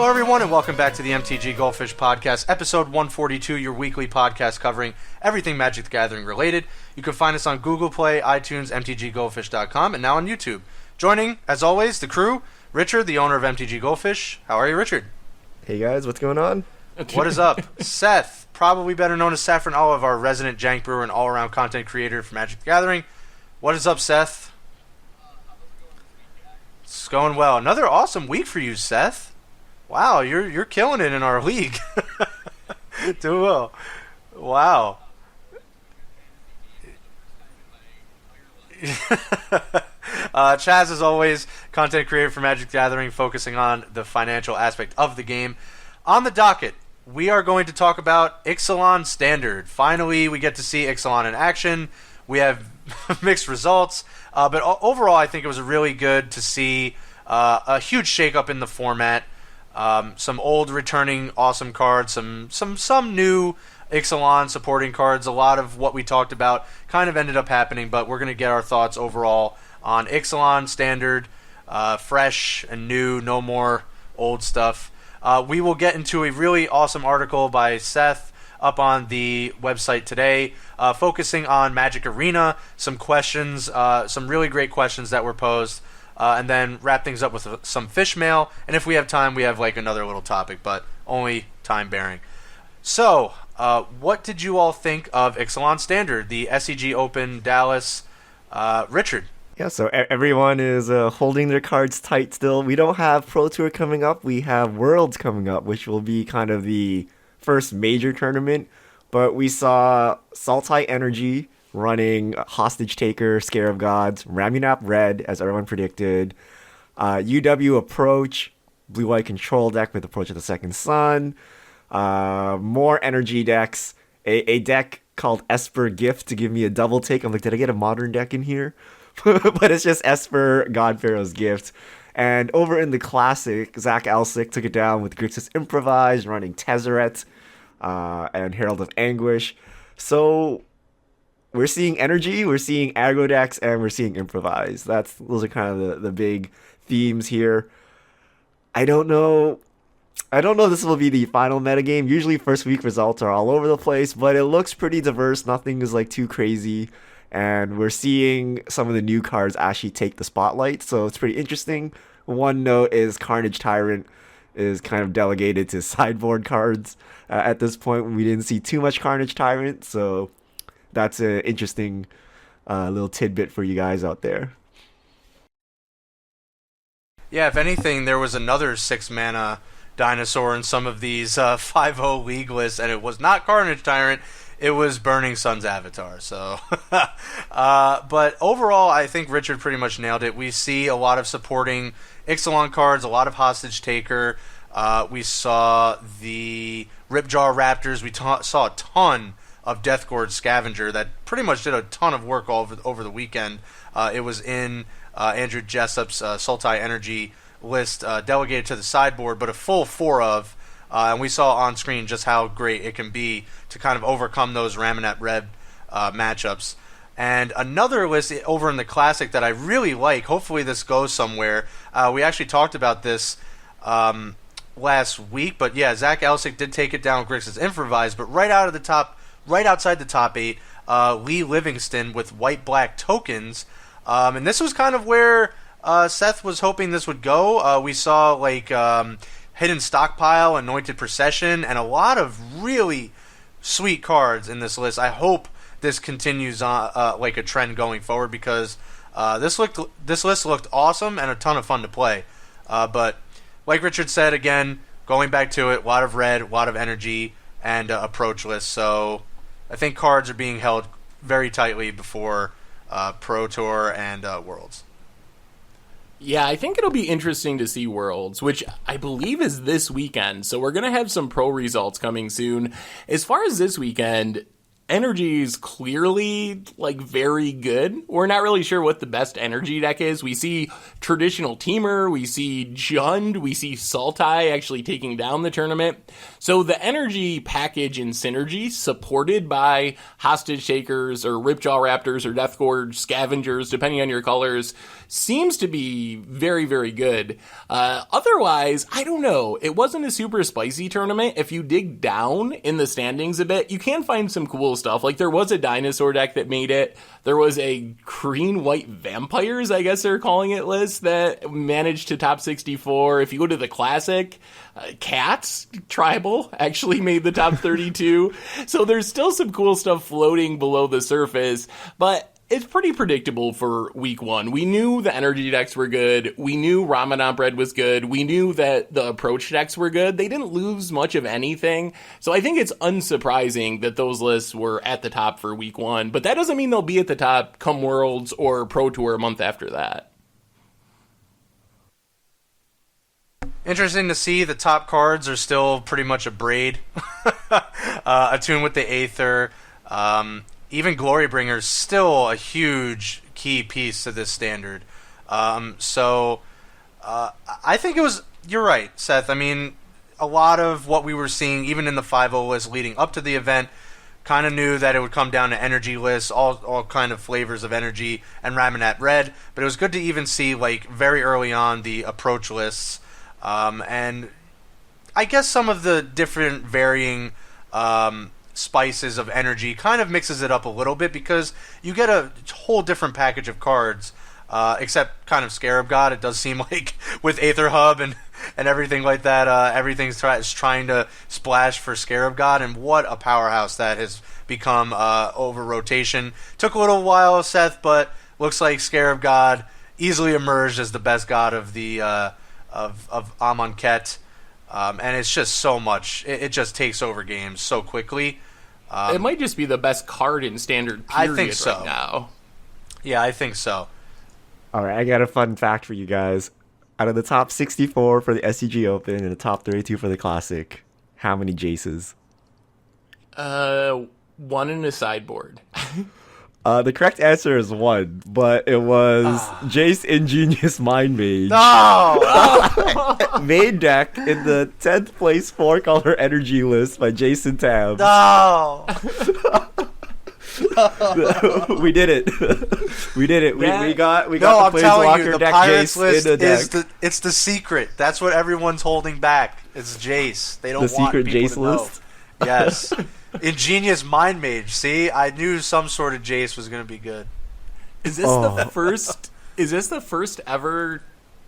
Hello, everyone, and welcome back to the MTG Goldfish Podcast, episode 142, your weekly podcast covering everything Magic the Gathering related. You can find us on Google Play, iTunes, MTGGoldfish.com, and now on YouTube. Joining, as always, the crew, Richard, the owner of MTG Goldfish. How are you, Richard? Hey, guys, what's going on? What is up? Seth, probably better known as Saffron Olive, our resident jank brewer and all-around content creator for Magic the Gathering. What is up, Seth? It's going well. Another awesome week for you, Seth. Wow, you're killing it in our league. Doing well. Wow. Chaz, as always, content creator for Magic the Gathering, focusing on the financial aspect of the game. On the docket, we are going to talk about Ixalan Standard. Finally, we get to see Ixalan in action. We have mixed results, but overall, I think it was really good to see a huge shakeup in the format. Some old returning awesome cards, some new Ixalan supporting cards. A lot of what we talked about kind of ended up happening, but we're going to get our thoughts overall on Ixalan Standard, fresh and new, no more old stuff. We will get into a really awesome article by Seth up on the website today, focusing on Magic Arena, some questions, some really great questions that were posed. And then wrap things up with some fish mail. And if we have time, we have like another little topic, but only time-bearing. So, what did you all think of Ixalan Standard, the SCG Open Dallas? Richard? Yeah, so everyone is holding their cards tight still. We don't have Pro Tour coming up. We have Worlds coming up, which will be kind of the first major tournament. But we saw Sultai Energy running Hostage Taker, Scare of Gods, Ramunap Red, as everyone predicted. UW Approach, Blue-White Control deck with Approach of the Second Sun. More energy decks. A deck called Esper Gift to give me a double take. I'm like, did I get a modern deck in here? But it's just Esper God Pharaoh's Gift. And over in the Classic, Zach Alsick took it down with Grixis Improvise, running Tezzeret and Herald of Anguish. So we're seeing energy, we're seeing aggro decks, and we're seeing improvise. Those are kind of the big themes here. I don't know if this will be the final metagame. Usually first week results are all over the place, but it looks pretty diverse. Nothing is like too crazy. And we're seeing some of the new cards actually take the spotlight, so it's pretty interesting. One note is Carnage Tyrant is kind of delegated to sideboard cards at this point. We didn't see too much Carnage Tyrant, so that's an interesting little tidbit for you guys out there. Yeah, if anything, there was another 6-mana dinosaur in some of these 5-0 league lists, and it was not Carnage Tyrant, it was Burning Sun's Avatar. So, but overall, I think Richard pretty much nailed it. We see a lot of supporting Ixalan cards, a lot of Hostage Taker. We saw the Ripjaw Raptors. We saw a ton of Deathgorge Scavenger that pretty much did a ton of work all over the weekend. It was in Andrew Jessup's Sultai Energy list, delegated to the sideboard, but a full 4 of, and we saw on screen just how great it can be to kind of overcome those Ramunap Red matchups. And another list over in the Classic that I really like, hopefully this goes somewhere, we actually talked about this last week, but yeah, Zach Alsick did take it down with Grixis Improvise, but right outside the top 8, Lee Livingston with white-black tokens. And this was kind of where Seth was hoping this would go. We saw like Hidden Stockpile, Anointed Procession, and a lot of really sweet cards in this list. I hope this continues on like a trend going forward, because this list looked awesome and a ton of fun to play. But like Richard said, again, going back to it, a lot of red, a lot of energy, and approach lists. So I think cards are being held very tightly before Pro Tour and Worlds. Yeah, I think it'll be interesting to see Worlds, which I believe is this weekend. So we're going to have some pro results coming soon. As far as this weekend, energy is clearly like very good. We're not really sure what the best energy deck is. We see traditional Teamer, we see Jund, we see Sultai actually taking down the tournament. So the energy package in Synergy, supported by Hostage Takers or Ripjaw Raptors or Deathgorge Scavengers, depending on your colors, seems to be very, very good. Otherwise, I don't know. It wasn't a super spicy tournament. If you dig down in the standings a bit, you can find some cool stuff. Like, there was a dinosaur deck that made it. There was a green-white vampires, I guess they're calling it, list that managed to top 64. If you go to the classic, Cats Tribal actually made the top 32. So there's still some cool stuff floating below the surface, but it's pretty predictable for week one. We knew the energy decks were good. We knew Ramadan Bread was good. We knew that the approach decks were good. They didn't lose much of anything. So I think it's unsurprising that those lists were at the top for week one. But that doesn't mean they'll be at the top come Worlds or Pro Tour a month after that. Interesting to see the top cards are still pretty much a braid. Attuned with the Aether. Even Glorybringer's still a huge key piece to this standard. I think it was... You're right, Seth. I mean, a lot of what we were seeing, even in the 5-0 list leading up to the event, kind of knew that it would come down to energy lists, all kind of flavors of energy, and Ramanat Red. But it was good to even see, like, very early on, the approach lists. And I guess some of the different varying... spices of energy kind of mixes it up a little bit because you get a whole different package of cards, except kind of Scarab God. It does seem like with Aether Hub and everything like that, everything's trying to splash for Scarab God, and what a powerhouse that has become over rotation. Took a little while, Seth, but looks like Scarab God easily emerged as the best god of the of Amonkhet. And it's just so much. It just takes over games so quickly. It might just be the best card in Standard period I think so. right now. Yeah, I think so. All right, I got a fun fact for you guys. Out of the top 64 for the SCG Open and the top 32 for the Classic, how many Jaces? One in a sideboard. The correct answer is 1, but it was Jace Ingenious Mind Mage. No! Main deck in the 10th place 4-color energy list by Jason Tab. No! We did it. We did it. We got No, the I'm telling you, Planeswalker the deck Pirates Jace list in the deck. it's the secret. That's what everyone's holding back. It's Jace. They don't The want secret people Jace to know. list? Yes. Ingenious Mind Mage. See, I knew some sort of Jace was going to be good. Is this the first? Is this the first ever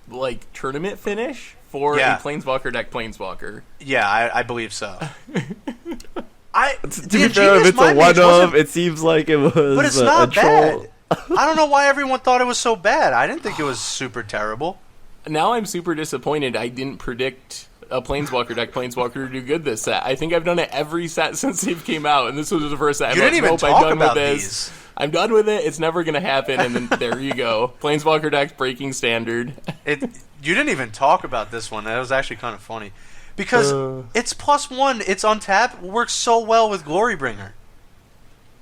like tournament finish for Yeah. a Planeswalker deck? Planeswalker. Yeah, I believe so. To be fair, if it's a one-of, it seems like it was But it's a not troll. bad. I don't know why everyone thought it was so bad. I didn't think it was super terrible. Now I'm super disappointed. I didn't predict a Planeswalker deck Planeswalker to do good this set. I think I've done it every set since they've came out, and this was the first set. You didn't even I'm talk done about with this. these. I'm done with it. It's never going to happen, and then there you go. Planeswalker deck's breaking standard. You didn't even talk about this one. That was actually kind of funny. Because it's +1, it's on tap, works so well with Glorybringer.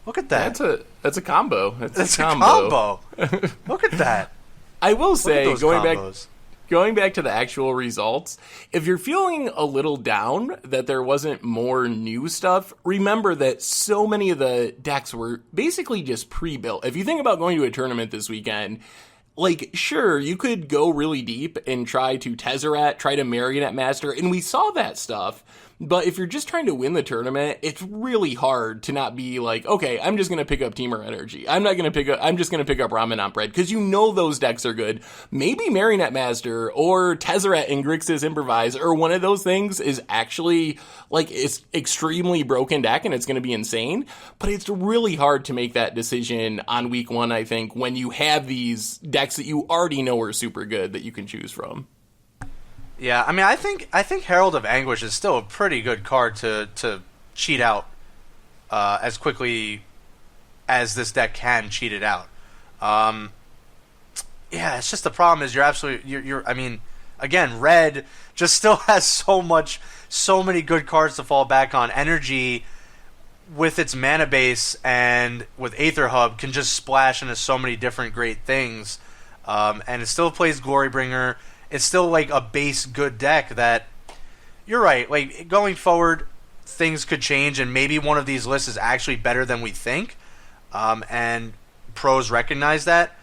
Look at that. That's a combo. That's a combo. Look at that. I will Look at say, those combos. Going back to the actual results, if you're feeling a little down that there wasn't more new stuff, remember that so many of the decks were basically just pre-built. If you think about going to a tournament this weekend, like, sure, you could go really deep and try to Tezzeret, try to Marionette Master, and we saw that stuff. But if you're just trying to win the tournament, it's really hard to not be like, okay, I'm just going to pick up Teamer Energy. I'm just going to pick up Ramadan Bread, because you know those decks are good. Maybe Marionette Master or Tezzeret and Grixis Improvise or one of those things is actually like it's extremely broken deck and it's going to be insane. But it's really hard to make that decision on week one, I think, when you have these decks that you already know are super good that you can choose from. Yeah, I mean, I think Herald of Anguish is still a pretty good card to cheat out as quickly as this deck can cheat it out. Yeah, it's just the problem is you're I mean, again, red just still has so many good cards to fall back on. Energy with its mana base and with Aether Hub can just splash into so many different great things, and it still plays Glorybringer. It's still like a base good deck that, you're right, like going forward, things could change and maybe one of these lists is actually better than we think, and pros recognize that.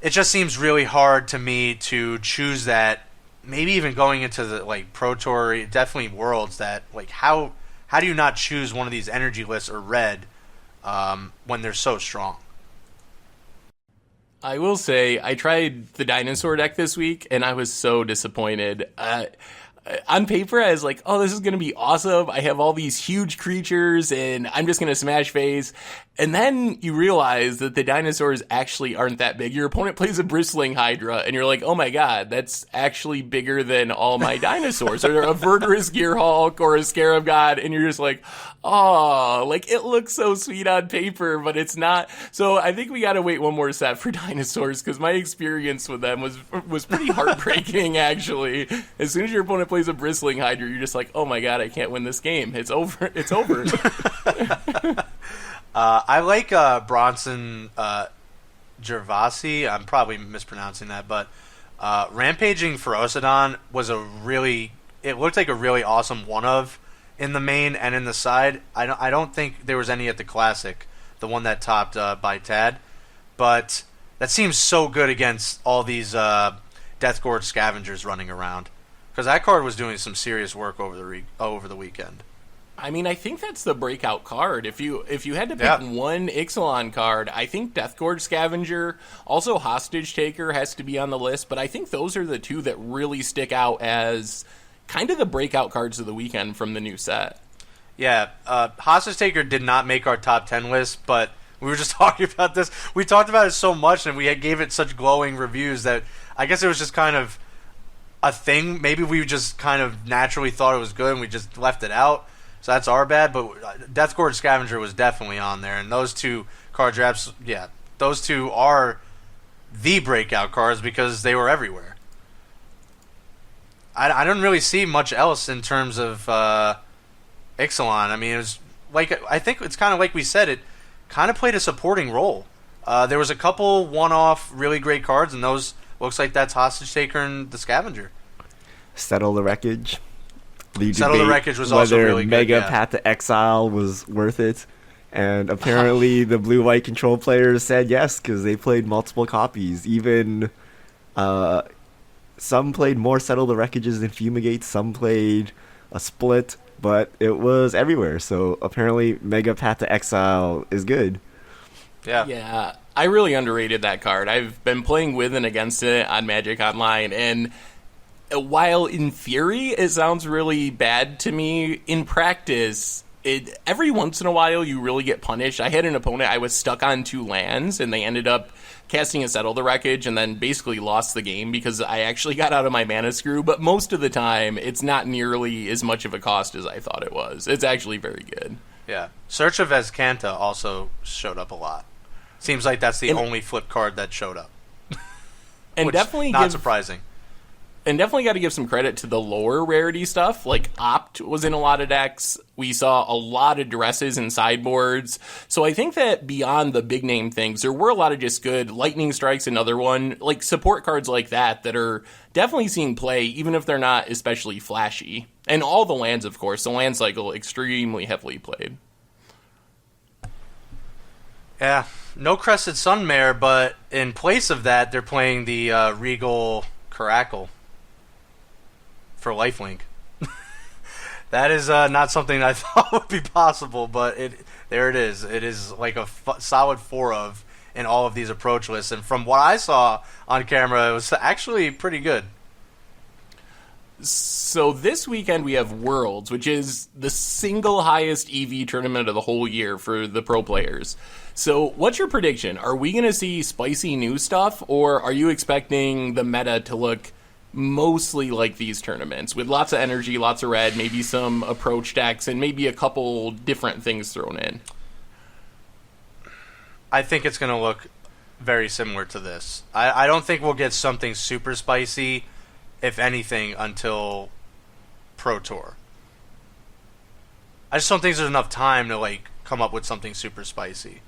it just seems really hard to me to choose that. Maybe even going into the like Pro Tour, definitely Worlds. That like how do you not choose one of these energy lists or red when they're so strong? I will say I tried the dinosaur deck this week and I was so disappointed. On paper, I was like, oh, this is going to be awesome. I have all these huge creatures and I'm just going to smash face. And then you realize that the dinosaurs actually aren't that big. Your opponent plays a bristling hydra and you're like, oh my god, that's actually bigger than all my dinosaurs. Or a Verdurous Gearhulk or a Scarab God. And you're just like, oh, like it looks so sweet on paper, but it's not. So I think we got to wait one more set for dinosaurs because my experience with them was pretty heartbreaking, actually. As soon as your opponent plays a bristling hydra, you're just like, oh my god, I can't win this game. It's over. It's over. I like Bronson Gervasi. I'm probably mispronouncing that, but Rampaging Ferocidon was it looked like a really awesome one-of in the main and in the side. I don't think there was any at the Classic, the one that topped by Tad, but that seems so good against all these Deathgorge Scavengers running around, because that card was doing some serious work over the weekend. I mean, I think that's the breakout card. If you had to pick one Ixalan card, I think Deathgorge Scavenger, also Hostage Taker has to be on the list, but I think those are the two that really stick out as kind of the breakout cards of the weekend from the new set. Yeah, Hostage Taker did not make our top 10 list, but we were just talking about this. We talked about it so much, and we gave it such glowing reviews that I guess it was just kind of a thing. Maybe we just kind of naturally thought it was good, and we just left it out. So that's our bad, but Deathgorge Scavenger was definitely on there, and those two cards those two are the breakout cards because they were everywhere. I don't really see much else in terms of Ixalan. I mean, it was like, I think it's kind of like we said, it kind of played a supporting role. There was a couple one-off really great cards, and those looks like that's Hostage Taker and the Scavenger. Settle the Wreckage. Settle the Wreckage was also really good. Mega Path to Exile was worth it. And apparently the blue-white control players said yes because they played multiple copies. Even some played more Settle the Wreckages than Fumigate. Some played a split, but it was everywhere. So apparently Mega Path to Exile is good. Yeah, I really underrated that card. I've been playing with and against it on Magic Online, and while in theory it sounds really bad to me, in practice, every once in a while you really get punished. I had an opponent, I was stuck on 2 lands, and they ended up casting a Settle the Wreckage and then basically lost the game because I actually got out of my mana screw, but most of the time it's not nearly as much of a cost as I thought it was. It's actually very good. Yeah. Search of Azcanta also showed up a lot. Seems like that's the only flip card that showed up. And definitely not surprising. And definitely got to give some credit to the lower rarity stuff. Like Opt was in a lot of decks. We saw a lot of dresses and sideboards. So I think that beyond the big name things, there were a lot of just good. Lightning Strike's another one. Like support cards like that are definitely seeing play, even if they're not especially flashy. And all the lands, of course. The land cycle, extremely heavily played. Yeah. No Crested Sunmare, but in place of that, they're playing the Regal Caracal for lifelink. That is not something I thought would be possible, but there it is. It is like a solid 4 of in all of these approach lists, and from what I saw on camera, it was actually pretty good. So this weekend we have Worlds, which is the single highest EV tournament of the whole year for the pro players. So what's your prediction? Are we going to see spicy new stuff, or are you expecting the meta to look mostly like these tournaments with lots of energy, lots of red, maybe some approach decks, and maybe a couple different things thrown in? I think it's going to look very similar to this. I don't think we'll get something super spicy, if anything, until Pro Tour. I just don't think there's enough time to come up with something super spicy.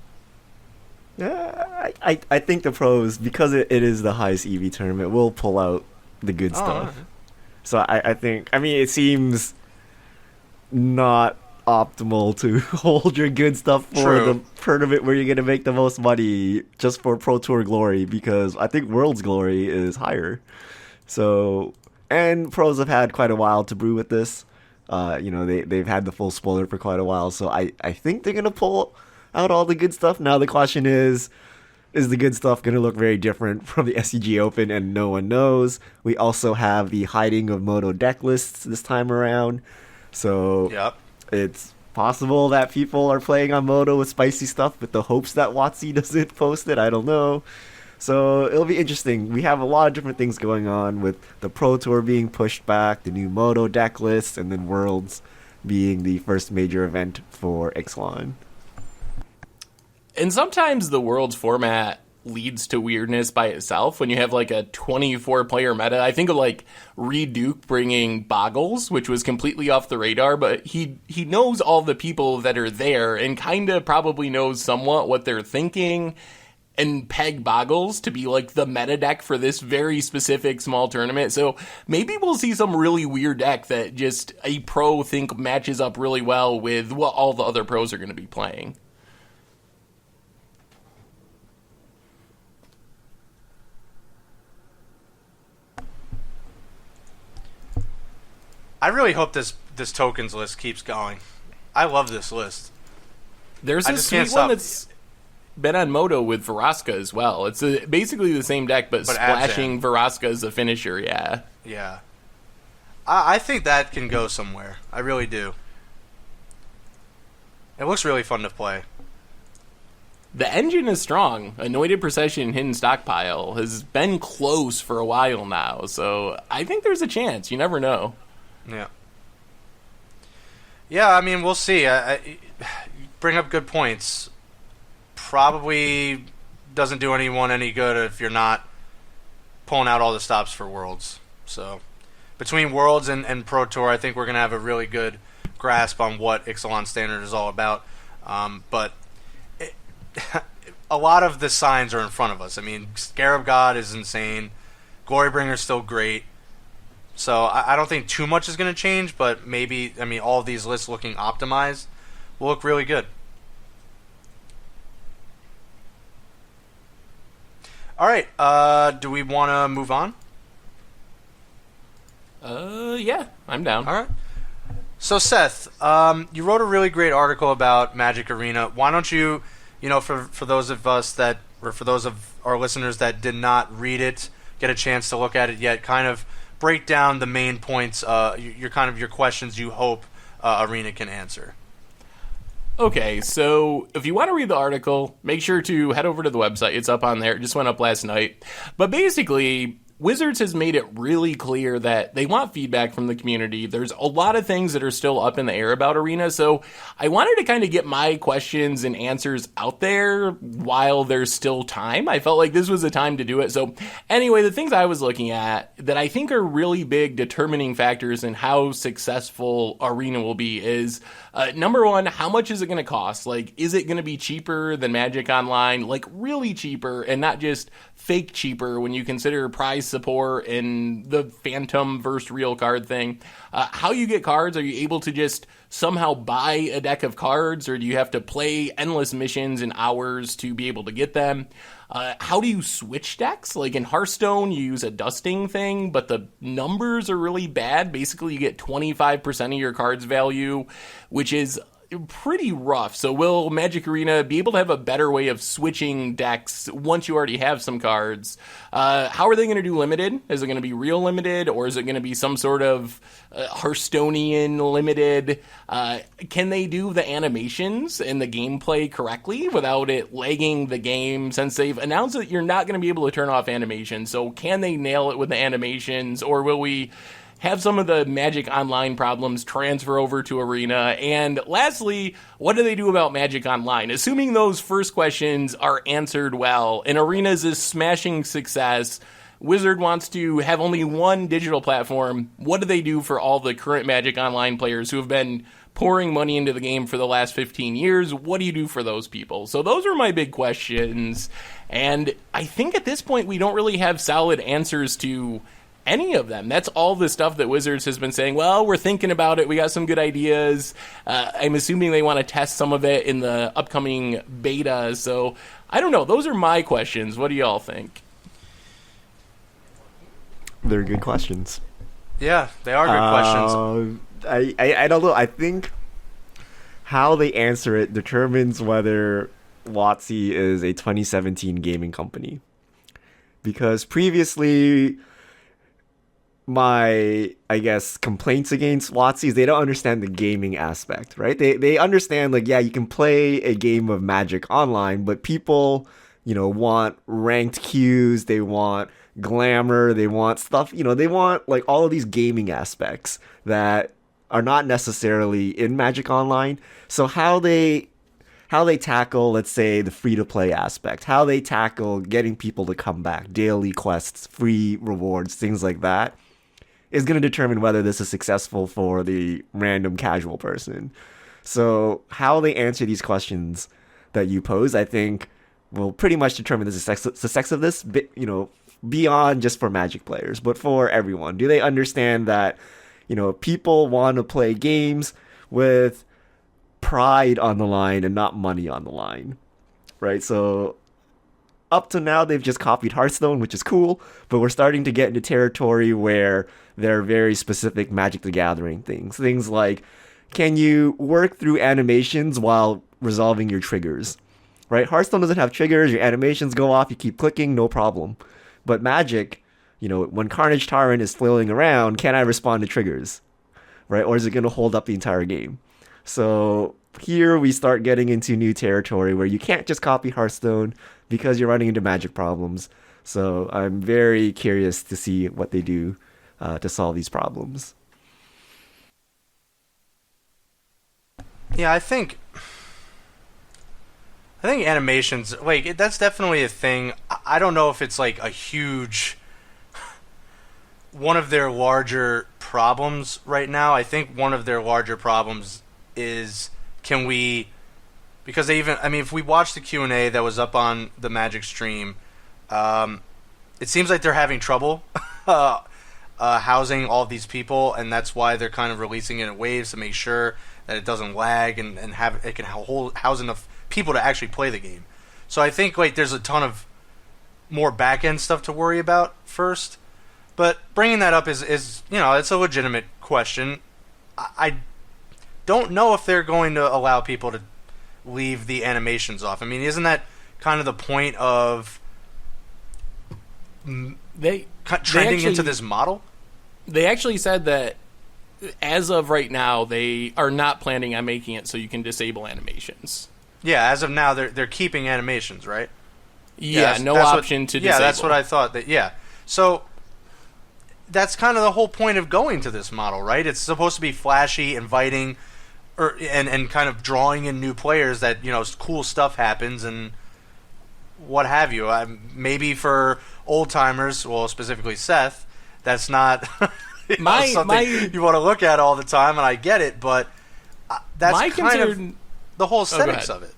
Yeah, I think the pros, because it is the highest EV tournament, will pull out the good stuff. So I think, it seems not optimal to hold your good stuff for True. the tournament where you're going to make the most money just for Pro Tour glory, because I think World's glory is higher. So, and pros have had quite a while to brew with this. They've had the full spoiler for quite a while, so I think they're going to pull out all the good stuff. Now the question is the good stuff going to look very different from the SCG Open? And no one knows. We also have the hiding of Moto deck lists this time around. So Yep. it's possible that people are playing on Moto with spicy stuff with the hopes that WotC doesn't post it. I don't know. So it'll be interesting. We have a lot of different things going on with the Pro Tour being pushed back, the new Moto deck list, and then Worlds being the first major event for Ixalan. And sometimes the Worlds format leads to weirdness by itself when you have like a 24-player meta. I think of like Reed Duke bringing Boggles, which was completely off the radar, but he knows all the people that are there and kind of probably knows somewhat what they're thinking, and peg Boggles to be like the meta deck for this very specific small tournament. So maybe we'll see some really weird deck that just a pro think matches up really well with what all the other pros are going to be playing. I really hope this tokens list keeps going. I love this list. There's I a just can't sweet one stop. that's been on Moto with Veraska as well. It's basically the same deck, but splashing Veraska as a finisher, yeah. Yeah. I think that can go somewhere. I really do. It looks really fun to play. The engine is strong. Anointed Procession Hidden Stockpile has been close for a while now, so I think there's a chance. You never know. Yeah. Yeah, I mean, we'll see. You bring up good points. Probably doesn't do anyone any good if you're not pulling out all the stops for Worlds. So, between Worlds and Pro Tour, I think we're going to have a really good grasp on what Ixalan Standard is all about. But a lot of the signs are in front of us. I mean, Scarab God is insane. Glorybringer's still great. So I don't think too much is going to change, but maybe, I mean, all of these lists looking optimized will look really good. All right, do we want to move on? Yeah, I'm down. All right. So Seth, you wrote a really great article about Magic Arena. Why don't you, for those of us that, or for those of our listeners that did not read it, get a chance to look at it yet, kind of break down the main points, your questions you hope Arena can answer. Okay, so if you want to read the article, make sure to head over to the website. It's up on there. It just went up last night. But basically, Wizards has made it really clear that they want feedback from the community. There's a lot of things that are still up in the air about Arena, so I wanted to kind of get my questions and answers out there while there's still time. I felt like this was a time to do it. So anyway, the things I was looking at that I think are really big determining factors in how successful Arena will be is, number one, how much is it going to cost? Like, is it going to be cheaper than Magic Online? Like, really cheaper and not just fake cheaper when you consider prize support and the phantom versus real card thing. How you get cards, are you able to just somehow buy a deck of cards, or do you have to play endless missions and hours to be able to get them? How do you switch decks? Like in Hearthstone, you use a dusting thing, but the numbers are really bad. Basically, you get 25% of your card's value, which is pretty rough. So will Magic Arena be able to have a better way of switching decks once you already have some cards? How are they going to do limited? Is it going to be real limited, or is it going to be some sort of Hearthstonean limited? Can they do the animations and the gameplay correctly without it lagging the game, since they've announced that you're not going to be able to turn off animations? So can they nail it with the animations, or will we have some of the Magic Online problems transfer over to Arena? And lastly, what do they do about Magic Online? Assuming those first questions are answered well, and Arena's a smashing success, Wizard wants to have only one digital platform. What do they do for all the current Magic Online players who have been pouring money into the game for the last 15 years? What do you do for those people? So those are my big questions. And I think at this point we don't really have solid answers to any of them. That's all the stuff that Wizards has been saying, well, we're thinking about it. We got some good ideas. I'm assuming they want to test some of it in the upcoming beta. So I don't know. Those are my questions. What do y'all think? They're good questions. Yeah, they are good questions. I don't know. I think how they answer it determines whether WotC is a 2017 gaming company. Because previously, my, I guess, complaints against WotC is they don't understand the gaming aspect, right? They understand, like, yeah, you can play a game of Magic online, but people, want ranked queues, they want glamour, they want stuff, they want, like, all of these gaming aspects that are not necessarily in Magic Online. So how they tackle, let's say, the free-to-play aspect, how they tackle getting people to come back, daily quests, free rewards, things like that, is going to determine whether this is successful for the random casual person. So how they answer these questions that you pose, I think, will pretty much determine the success of this, beyond just for Magic players, but for everyone. Do they understand that, people want to play games with pride on the line and not money on the line, right? So up to now, they've just copied Hearthstone, which is cool, but we're starting to get into territory where there are very specific Magic the Gathering things. Things like, can you work through animations while resolving your triggers, right? Hearthstone doesn't have triggers, your animations go off, you keep clicking, no problem. But Magic, when Carnage Tyrant is flailing around, can I respond to triggers, right? Or is it going to hold up the entire game? So here we start getting into new territory where you can't just copy Hearthstone because you're running into Magic problems. So I'm very curious to see what they do to solve these problems. Yeah, I think animations, like, that's definitely a thing. I don't know if it's like a huge one of their larger problems right now. I think one of their larger problems is, because if we watch the Q&A that was up on the Magic stream, it seems like they're having trouble housing all these people, and that's why they're kind of releasing it in waves to make sure that it doesn't lag and have it can house enough people to actually play the game. So I think, like, there's a ton of more back-end stuff to worry about first. But bringing that up is it's a legitimate question. I don't know if they're going to allow people to leave the animations off. I mean, isn't that kind of the point of trending into this model? They actually said that as of right now, they are not planning on making it so you can disable animations. Yeah, as of now, they're keeping animations, right? Yeah, no option to disable. Yeah, that's what I thought. So that's kind of the whole point of going to this model, right? It's supposed to be flashy, inviting, and kind of drawing in new players that, cool stuff happens and what have you. Maybe for old timers, well, specifically Seth, that's not something you want to look at all the time, and I get it, but that's kind of the whole aesthetics of it.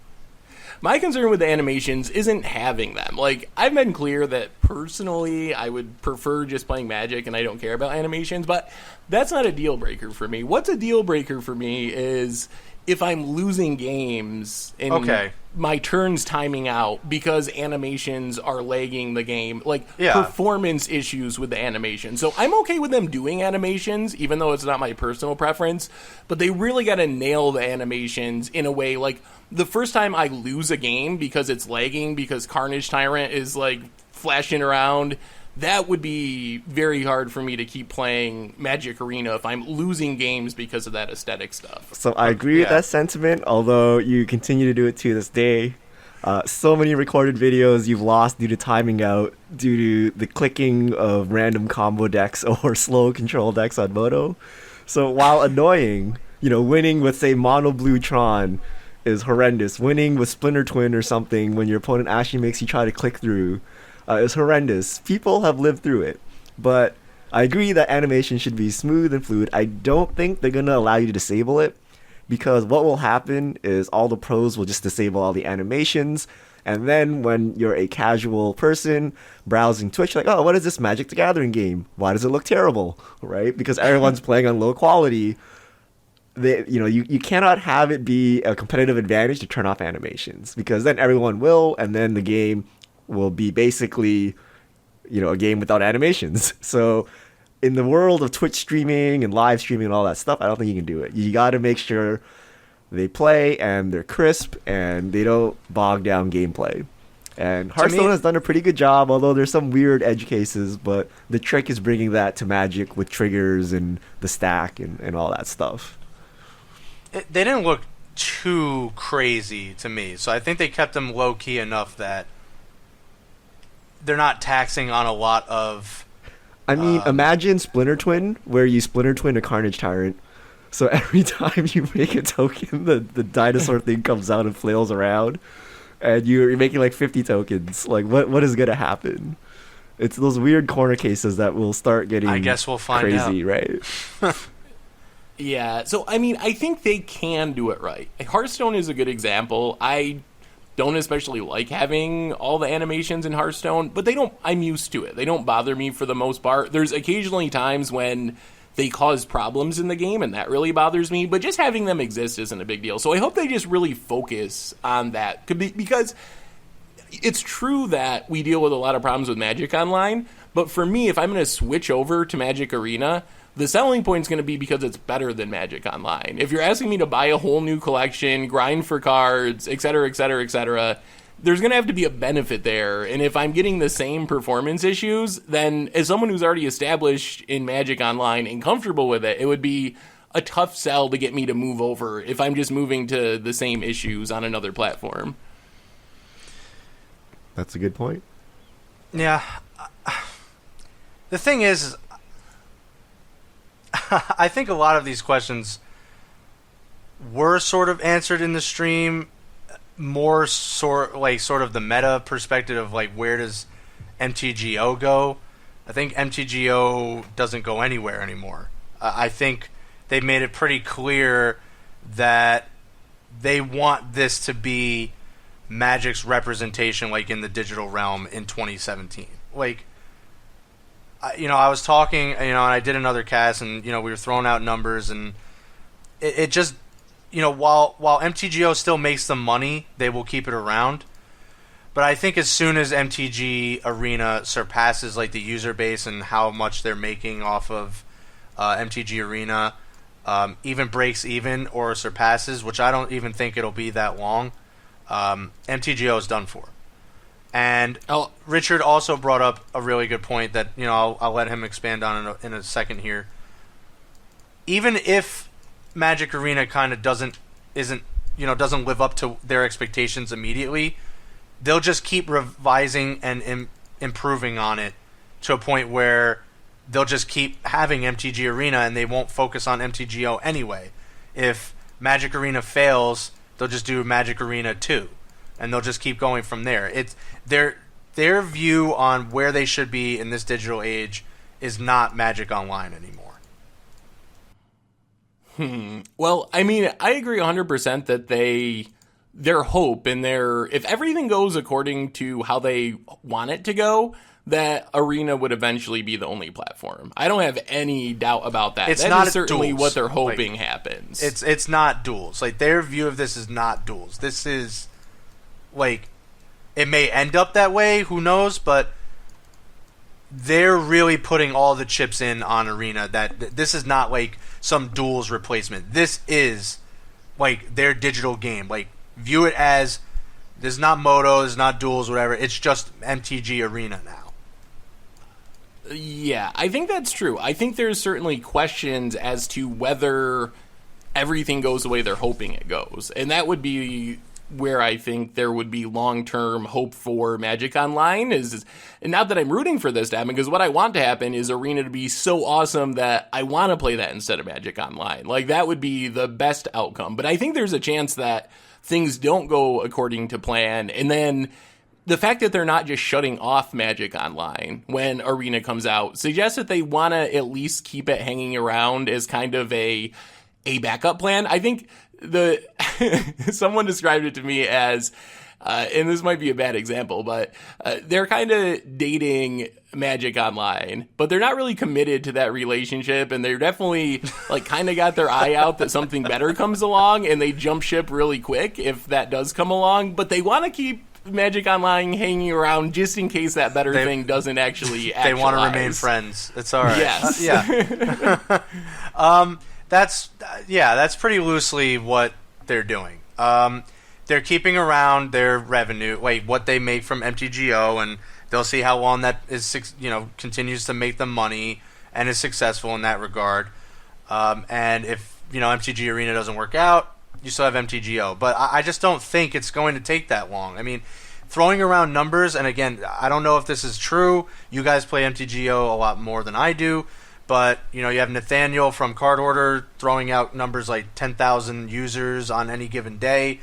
My concern with the animations isn't having them. Like, I've been clear that personally I would prefer just playing Magic and I don't care about animations, but that's not a deal breaker for me. What's a deal breaker for me is if I'm losing games and my turn's timing out because animations are lagging the game, performance issues with the animation. So I'm okay with them doing animations, even though it's not my personal preference, but they really got to nail the animations in a way, like, the first time I lose a game because it's lagging, because Carnage Tyrant is, like, flashing around, that would be very hard for me to keep playing Magic Arena if I'm losing games because of that aesthetic stuff. So I agree with that sentiment, although you continue to do it to this day. So many recorded videos you've lost due to timing out, due to the clicking of random combo decks or slow control decks on Moto. So while annoying, winning with, say, Mono Blue Tron is horrendous. Winning with Splinter Twin or something when your opponent actually makes you try to click through is horrendous. People have lived through it. But I agree that animation should be smooth and fluid. I don't think they're going to allow you to disable it, because what will happen is all the pros will just disable all the animations, And then when you're a casual person browsing Twitch, you're like, oh, what is this Magic the Gathering game? Why does it look terrible? Right? Because everyone's playing on low quality. You cannot have it be a competitive advantage to turn off animations, because then everyone will, and then the game will be basically, a game without animations. So in the world of Twitch streaming and live streaming and all that stuff, I don't think you can do it. You got to make sure they play and they're crisp and they don't bog down gameplay. And Hearthstone has done a pretty good job, although there's some weird edge cases, but the trick is bringing that to Magic with triggers and the stack and all that stuff. They didn't look too crazy to me, so I think they kept them low-key enough that they're not taxing on a lot of... I mean, imagine Splinter Twin, where you Splinter Twin a Carnage Tyrant. So every time you make a token, the dinosaur thing comes out and flails around, and you're making like 50 tokens. Like, what is gonna happen? It's those weird corner cases that will start getting I guess we'll find crazy, out. Right? Yeah, so I mean, I think they can do it right. Hearthstone is a good example. I don't especially like having all the animations in Hearthstone, but I'm used to it. They don't bother me for the most part. There's occasionally times when they cause problems in the game, and that really bothers me, but just having them exist isn't a big deal. So I hope they just really focus on that, because it's true that we deal with a lot of problems with Magic Online, but for me, if I'm going to switch over to Magic Arena, the selling point is going to be because it's better than Magic Online. If you're asking me to buy a whole new collection, grind for cards, etc., etc., etc., there's going to have to be a benefit there. And if I'm getting the same performance issues, then as someone who's already established in Magic Online and comfortable with it, it would be a tough sell to get me to move over if I'm just moving to the same issues on another platform. That's a good point. Yeah. The thing is, I think a lot of these questions were sort of answered in the stream, more sort of the meta perspective of like, where does MTGO go? I think MTGO doesn't go anywhere anymore. I think they made it pretty clear that they want this to be Magic's representation, like in the digital realm in 2017. Like, I was talking, and I did another cast, and we were throwing out numbers, and it just, while MTGO still makes them money, they will keep it around. But I think as soon as MTG Arena surpasses like the user base and how much they're making off of MTG Arena, even breaks even or surpasses, which I don't even think it'll be that long, MTGO is done for. And Richard also brought up a really good point that I'll let him expand on in a second here. Even if Magic Arena kind of doesn't live up to their expectations immediately, they'll just keep revising and improving on it to a point where they'll just keep having MTG Arena and they won't focus on MTGO anyway. If Magic Arena fails, they'll just do Magic Arena 2. And they'll just keep going from there. It's their view on where they should be in this digital age is not Magic Online anymore. Well, I mean, I agree 100% that their hope and if everything goes according to how they want it to go, that Arena would eventually be the only platform. I don't have any doubt about that. That is certainly duels. What they're hoping happens. It's not duels. Like, their view of this is not duels. This is, like, it may end up that way, who knows, but they're really putting all the chips in on Arena. That this is not like some duels replacement. This is like their digital game. Like, view it as, this is not Moto, this is not duels, whatever. It's just MTG Arena now. Yeah, I think that's true. I think there's certainly questions as to whether everything goes the way they're hoping it goes. And that would be where I think there would be long-term hope for Magic Online is, and not that I'm rooting for this to happen, because what I want to happen is Arena to be so awesome that I want to play that instead of Magic Online. Like, that would be the best outcome. But I think there's a chance that things don't go according to plan, and then the fact that they're not just shutting off Magic Online when Arena comes out suggests that they want to at least keep it hanging around as kind of a backup plan. I think someone described it to me as and this might be a bad example, but they're kind of dating Magic Online, but they're not really committed to that relationship, and they're definitely like kind of got their eye out that something better comes along, and they jump ship really quick if that does come along, but they want to keep Magic Online hanging around just in case that better thing doesn't actually They want to remain friends. It's all right. Yes. That's pretty loosely what they're doing. They're keeping around their revenue, what they make from MTGO, and they'll see how long that is, continues to make them money and is successful in that regard. And if MTG Arena doesn't work out, you still have MTGO. But I just don't think it's going to take that long. I mean, throwing around numbers, and again, I don't know if this is true. You guys play MTGO a lot more than I do. But, you have Nathaniel from Card Order throwing out numbers like 10,000 users on any given day.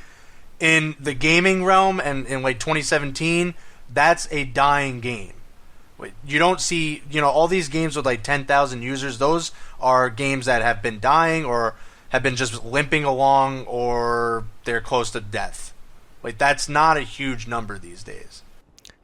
In the gaming realm and in 2017, that's a dying game. You don't see, all these games with 10,000 users, those are games that have been dying or have been just limping along, or they're close to death. That's not a huge number these days.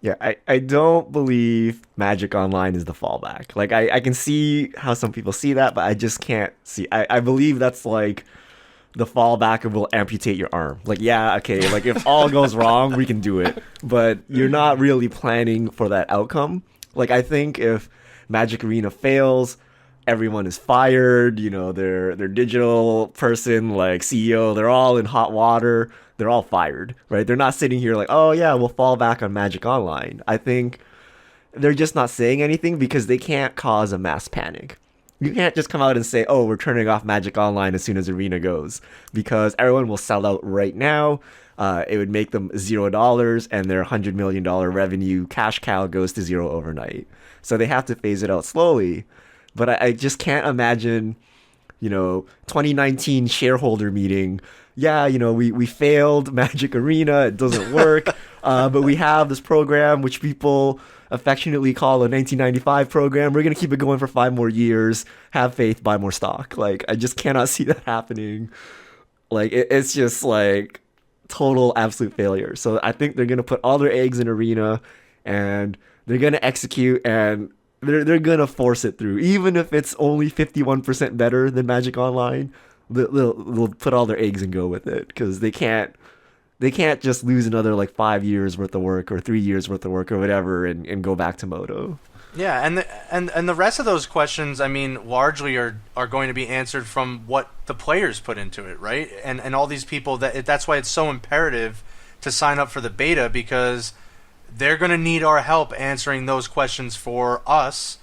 Yeah, I don't believe Magic Online is the fallback. I can see how some people see that, but I just can't see. I believe that's the fallback of will amputate your arm. If all goes wrong, we can do it. But you're not really planning for that outcome. I think if Magic Arena fails, everyone is fired, their digital person, CEO, they're all in hot water. They're all fired, right? They're not sitting here oh yeah, we'll fall back on Magic Online. I think they're just not saying anything because they can't cause a mass panic. You can't just come out and say, oh, we're turning off Magic Online as soon as Arena goes, because everyone will sell out right now. It would make them $0, and their $100 million revenue cash cow goes to zero overnight. So they have to phase it out slowly. But I just can't imagine, 2019 shareholder meeting. Yeah, we failed Magic Arena. It doesn't work. But we have this program which people affectionately call a 1995 program. We're going to keep it going for 5 more years. Have faith, buy more stock. I just cannot see that happening. It's just total absolute failure. So I think they're going to put all their eggs in Arena, and they're going to execute, and they're going to force it through. Even if it's only 51% better than Magic Online, they'll put all their eggs and go with it, because they can't just lose another 5 years worth of work or 3 years worth of work or whatever and go back to Moto. Yeah, and the rest of those questions, I mean, largely are going to be answered from what the players put into it, right? And all these people, that's why it's so imperative to sign up for the beta, because they're going to need our help answering those questions for us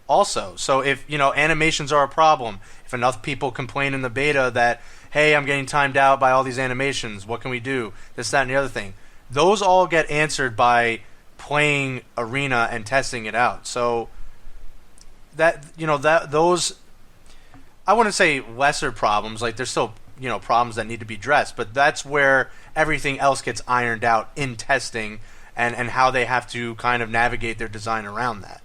also. So if, animations are a problem, if enough people complain in the beta that, hey, I'm getting timed out by all these animations, what can we do? This, that, and the other thing. Those all get answered by playing Arena and testing it out. So those, I wouldn't say lesser problems, there's still, problems that need to be addressed, but that's where everything else gets ironed out in testing and how they have to kind of navigate their design around that.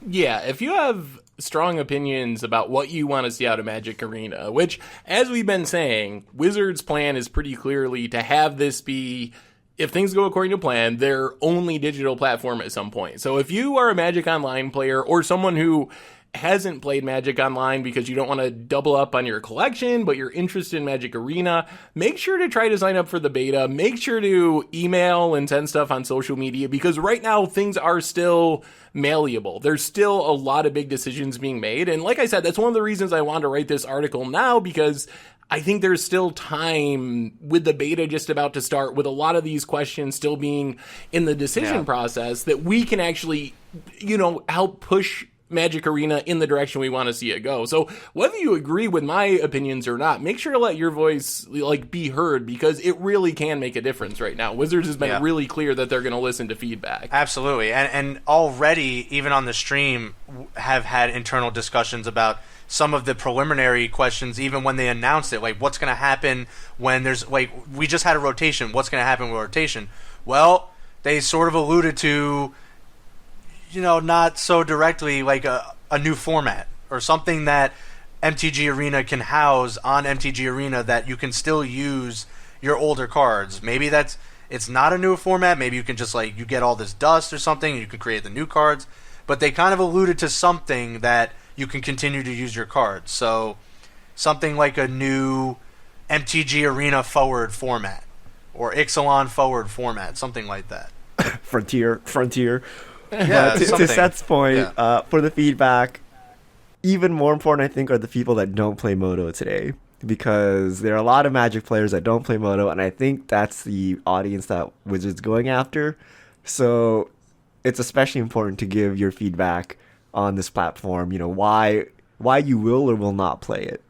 Yeah, if you have strong opinions about what you want to see out of Magic Arena, which, as we've been saying, Wizards' plan is pretty clearly to have this be, if things go according to plan, their only digital platform at some point. So if you are a Magic Online player or someone who hasn't played Magic Online because you don't want to double up on your collection, but you're interested in Magic Arena, make sure to try to sign up for the beta. Make sure to email and send stuff on social media, because right now things are still malleable. There's still a lot of big decisions being made. And like I said, that's one of the reasons I wanted to write this article now, because I think there's still time with the beta just about to start, with a lot of these questions still being in the decision process, that we can actually, help push Magic Arena in the direction we want to see it go. So whether you agree with my opinions or not, make sure to let your voice be heard, because it really can make a difference right now. Wizards has been really clear that they're going to listen to feedback. Absolutely. And already, even on the stream, have had internal discussions about some of the preliminary questions, even when they announced it, what's going to happen when there's, we just had a rotation. What's going to happen with rotation? Well, they sort of alluded to, not so directly a new format or something that MTG Arena can house on MTG Arena that you can still use your older cards. Maybe it's not a new format. Maybe you can just like you get all this dust or something, and you can create the new cards. But they kind of alluded to something that you can continue to use your cards. So something like a new MTG Arena forward format or Ixalan forward format, something like that. Frontier. Yeah, To Seth's point, yeah. for the feedback, even more important, I think, are the people that don't play Moto today. Because there are a lot of Magic players that don't play Moto, and I think that's the audience that Wizards going after. So it's especially important to give your feedback on this platform. You know, why you will or will not play it,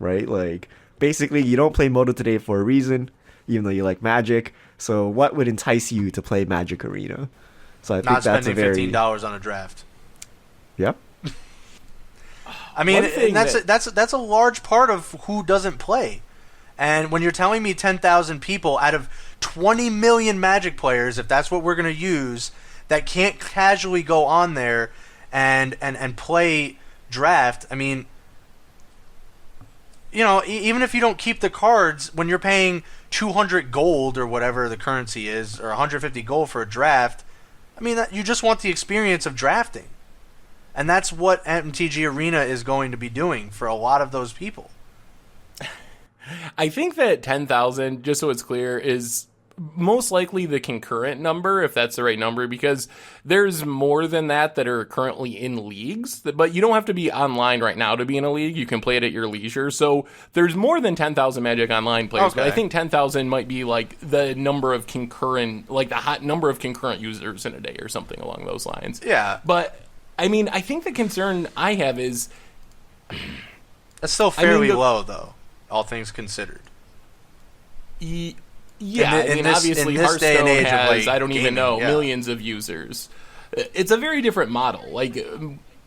right? Like, basically, you don't play Moto today for a reason, even though you like Magic. So what would entice you to play Magic Arena? So I think Not that's spending $15 on a draft. Yep. I mean, One thing that's a large part of who doesn't play. And when you're telling me 10,000 people out of 20 million Magic players, if that's what we're going to use, that can't casually go on there and play draft, I mean, you know, even if you don't keep the cards, when you're paying 200 gold or whatever the currency is, or 150 gold for a draft, I mean, you just want the experience of drafting. And that's what MTG Arena is going to be doing for a lot of those people. I think that 10,000, just so it's clear, is most likely the concurrent number, if that's the right number, because there's more than that are currently in leagues, but you don't have to be online right now to be in a league. You can play it at your leisure. So there's more than 10,000 Magic Online players, Okay. but I think 10,000 might be like the number of concurrent, like the hot number of concurrent users in a day or something along those lines. Yeah. But I mean, I think the concern I have is That's still fairly the- low, though, all things considered. yeah, in this obviously day Hearthstone and age of, has, like, I don't even gaming, know, yeah. millions of users. It's a very different model. Like,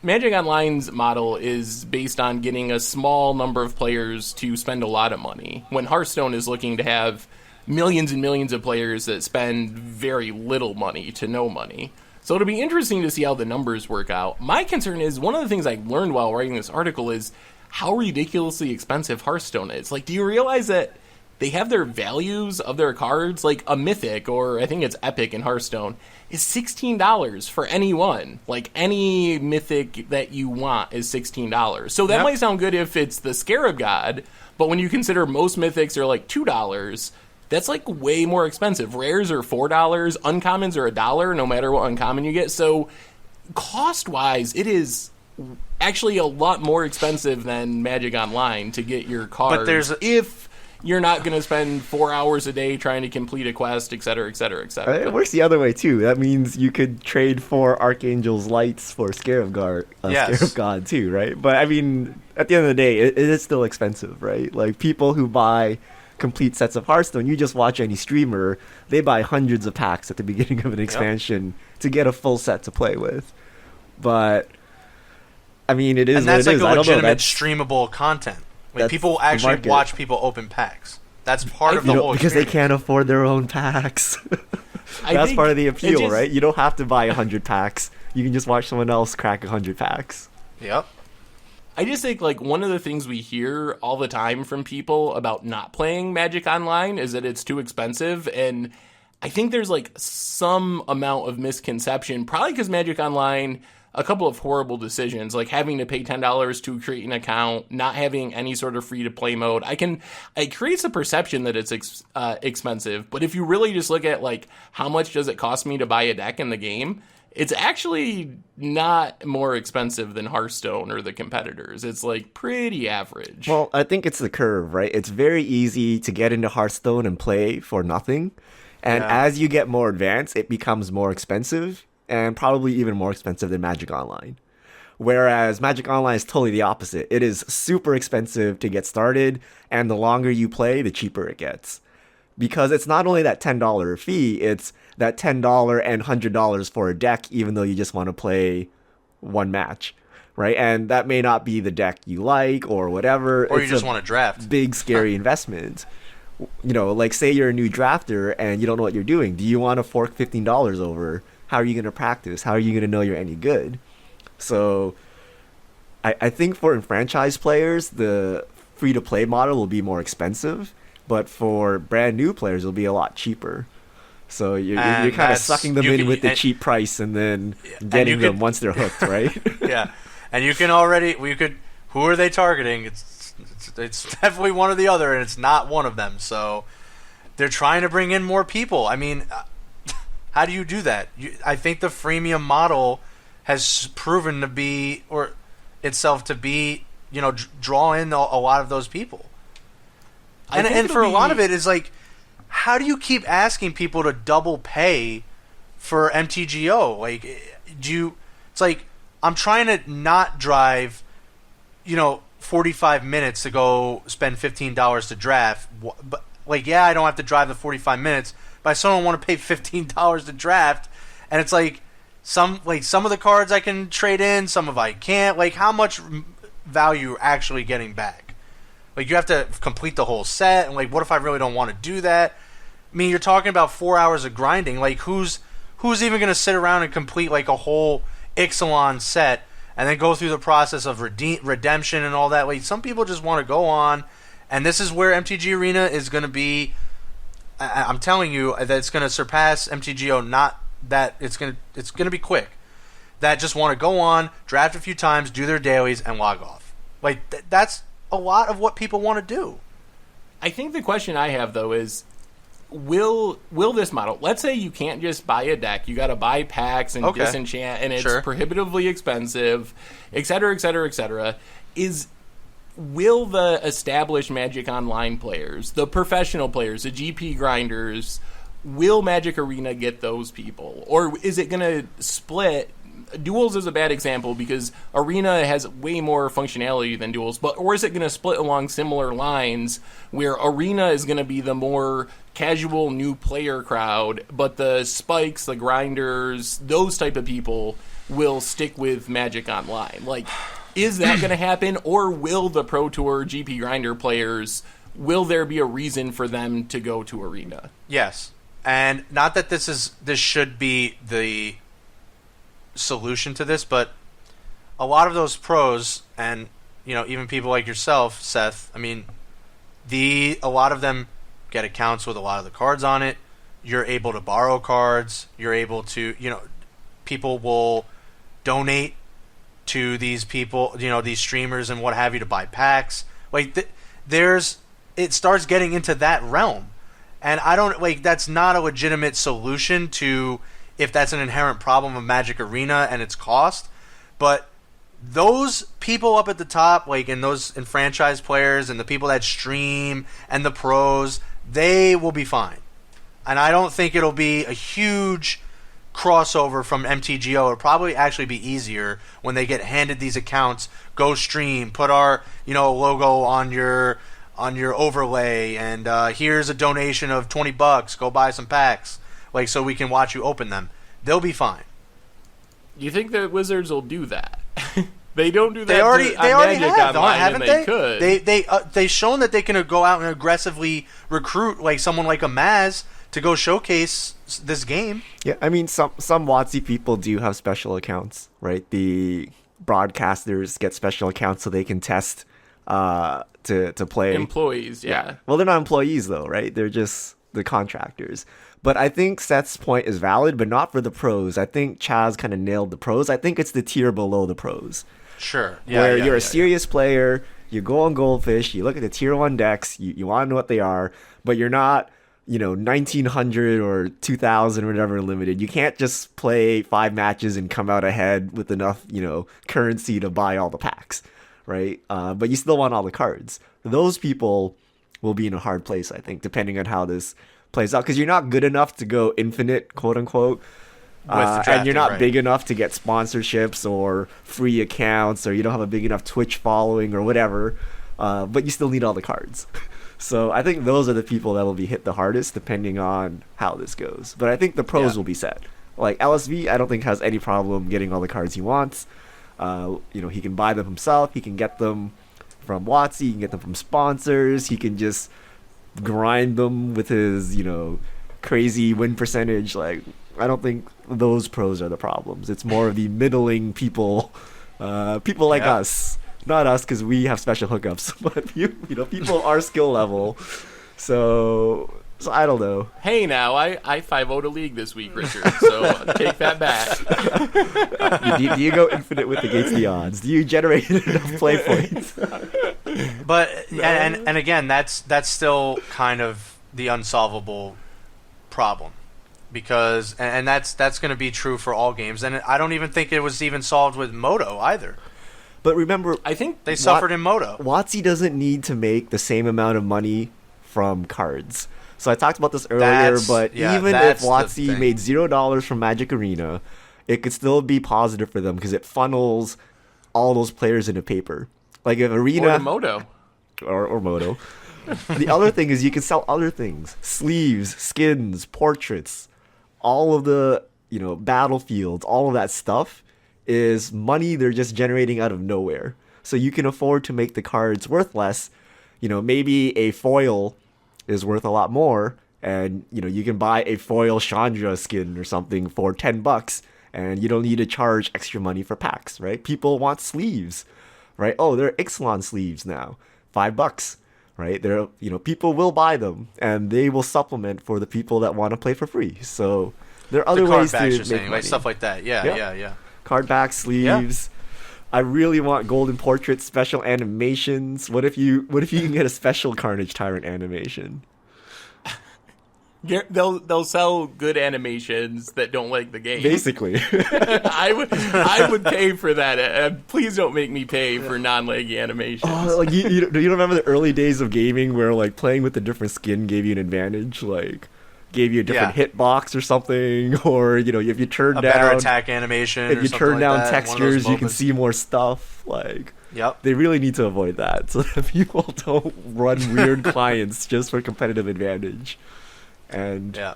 Magic Online's model is based on getting a small number of players to spend a lot of money, when Hearthstone is looking to have millions and millions of players that spend very little money to no money. So it'll be interesting to see how the numbers work out. My concern is, one of the things I learned while writing this article is how ridiculously expensive Hearthstone is. Like, do you realize that they have their values of their cards? Like, a Mythic, or I think it's Epic in Hearthstone, is $16 for any one. Like, any Mythic that you want is $16. So that Yep. might sound good if it's the Scarab God, but when you consider most Mythics are like $2, that's like way more expensive. Rares are $4, uncommons are $1, no matter what uncommon you get. So cost-wise, it is actually a lot more expensive than Magic Online to get your cards, if you're not going to spend 4 hours a day trying to complete a quest, et cetera, et cetera, et cetera. It works the other way too. That means you could trade 4 Archangel's Lights for Scarab Yes. God too, right? But I mean, at the end of the day, it is still expensive, right? Like, people who buy complete sets of Hearthstone, you just watch any streamer, they buy hundreds of packs at the beginning of an expansion to get a full set to play with. But I mean, it is And that's what it like is. a I don't know. legitimate That's streamable content. Like, that's people the actually market. watch people open packs. That's part of the whole because they experience. can't afford their own packs. I That's think part of the it appeal, just- right? You don't have to buy 100 packs. You can just watch someone else crack 100 packs. Yep. I just think, like, one of the things we hear all the time from people about not playing Magic Online is that it's too expensive, and I think there's, like, some amount of misconception, probably because Magic Online, a couple of horrible decisions, like having to pay $10 to create an account, not having any sort of free-to-play mode. It creates a perception that it's expensive, but if you really just look at, like, how much does it cost me to buy a deck in the game, it's actually not more expensive than Hearthstone or the competitors. It's, like, pretty average. Well, I think it's the curve, right? It's very easy to get into Hearthstone and play for nothing. And Yeah. as you get more advanced, it becomes more expensive, and probably even more expensive than Magic Online. Whereas Magic Online is totally the opposite. It is super expensive to get started, and the longer you play, the cheaper it gets. Because it's not only that $10 fee, it's that $10 and $100 for a deck, even though you just want to play one match, right? And that may not be the deck you like or whatever. Or you It's just a want to draft. big, scary investment. You know, like, say you're a new drafter and you don't know what you're doing. Do you want to fork $15 over? How are you going to practice? How are you going to know you're any good? So I think for enfranchised players, the free-to-play model will be more expensive. but for brand new players, it'll be a lot cheaper. So you're kind of that's- sucking them you in can- with the and- cheap price and then and getting you them could- once they're hooked, right? Yeah, and you can already who are they targeting? It's definitely one or the other, and it's not one of them. So they're trying to bring in more people. I mean, how do you do that? I think the freemium model has proven to be itself to be draw in a lot of those people. And for a lot of it is like, how do you keep asking people to double pay for MTGO? Like, it's like, I'm trying to not drive, 45 minutes to go spend $15 to draft. But, like, yeah, I don't have to drive the 45 minutes, but I still don't want to pay $15 to draft. And it's like, some of the cards I can trade in, some of I can't. Like, how much value you're actually getting back? Like, you have to complete the whole set, and like, what if I really don't want to do that? I mean, you're talking about 4 hours of grinding. Like, who's even going to sit around and complete like a whole Ixalan set and then go through the process of redemption and all that? Like, some people just want to go on, and this is where MTG Arena is going to be. I'm telling you that it's going to surpass MTGO. Not that it's going to be quick. That just want to go on, draft a few times, do their dailies, and log off. Like, that's a lot of what people want to do. I think the question I have, though, is will this model, let's say you can't just buy a deck, you got to buy packs and disenchant, and it's prohibitively expensive, et cetera, et cetera, et cetera, will the established Magic Online players, the professional players, the GP grinders, will Magic Arena get those people? Or is it going to split? Duels is a bad example because Arena has way more functionality than Duels, or is it going to split along similar lines where Arena is going to be the more casual new player crowd, but the spikes, the grinders, those type of people will stick with Magic Online? Like, is that going to happen, or will the Pro Tour GP grinder players, will there be a reason for them to go to Arena? Yes. And not that this should be the solution to this, but a lot of those pros and even people like yourself, Seth, I mean, a lot of them get accounts with a lot of the cards on it. You're able to borrow cards. You're able to, people will donate to these people, these streamers and what have you, to buy packs. Like, it starts getting into that realm. And I don't, like, that's not a legitimate solution to if that's an inherent problem of Magic Arena and its cost. But those people up at the top, like, and franchise players and the people that stream and the pros, they will be fine. And I don't think it'll be a huge crossover from MTGO. It'll probably actually be easier when they get handed these accounts. Go stream, put our logo on your overlay, and here's a donation of $20. Go buy some packs, like, so we can watch you open them. They'll be fine. You think that Wizards will do that? They don't do that. They already have, Online, haven't they? Could. They've shown that they can go out and aggressively recruit, like, someone like a Maz to go showcase this game. Yeah, I mean, some WotC people do have special accounts, right? The broadcasters get special accounts so they can test to play. Employees, yeah. Well, they're not employees, though, right? They're just the contractors. But I think Seth's point is valid, but not for the pros. I think Chaz kind of nailed the pros. I think it's the tier below the pros. Sure. Where you're a serious player, you go on Goldfish, you look at the tier 1 decks, you want to know what they are, but you're not, 1900 or 2000 or whatever limited. You can't just play 5 matches and come out ahead with enough, currency to buy all the packs, right? But you still want all the cards. Those people will be in a hard place, I think, depending on how this plays out, because you're not good enough to go infinite, quote unquote, and you're not big enough to get sponsorships or free accounts, or you don't have a big enough Twitch following or whatever, but you still need all the cards. So I think those are the people that will be hit the hardest, depending on how this goes. But I think the pros will be set. Like LSV, I don't think has any problem getting all the cards he wants. He can buy them himself. He can get them from WotC. He can get them from sponsors. He can just grind them with his, crazy win percentage. Like, I don't think those pros are the problems. It's more of the middling people, people like us. Not us, because we have special hookups, but people our skill level, So I don't know. Hey, now I 5-0'd a league this week, Richard. So take that back. Do you go infinite with against the odds? Do you generate enough play points? But and again, that's still kind of the unsolvable problem, because and that's going to be true for all games. And I don't even think it was even solved with Moto either. But remember, I think They suffered in Moto. WotC doesn't need to make the same amount of money from cards. So I talked about this earlier, That's- but yeah, even if that's the WotC thing. made $0 from Magic Arena, it could still be positive for them because it funnels all those players into paper. Like if or Arena the Moto. or Moto. The other thing is you can sell other things: sleeves, skins, portraits, all of the battlefields, all of that stuff is money they're just generating out of nowhere. So you can afford to make the cards worth less. Maybe a foil is worth a lot more, and you can buy a foil Chandra skin or something for $10, and you don't need to charge extra money for packs, right? People want sleeves, right? Oh, there are Ixalan sleeves now, $5, right? People will buy them, and they will supplement for the people that want to play for free. So there are other The card ways backs to you're make saying, money. like stuff like that. Yeah. Card back sleeves. I really want golden portraits, special animations. What if you can get a special Carnage Tyrant animation? They'll sell good animations that don't like the game. Basically. I would pay for that. Please don't make me pay for non-leggy animations. Like you remember the early days of gaming where like playing with a different skin gave you an advantage, like gave you a different hitbox or something, or if you turn A down better attack animation. if or you something turn like down that, one of those textures, you can moments. see more stuff. Like Yep. they really need to avoid that so that people don't run weird clients just for competitive advantage. And Yeah.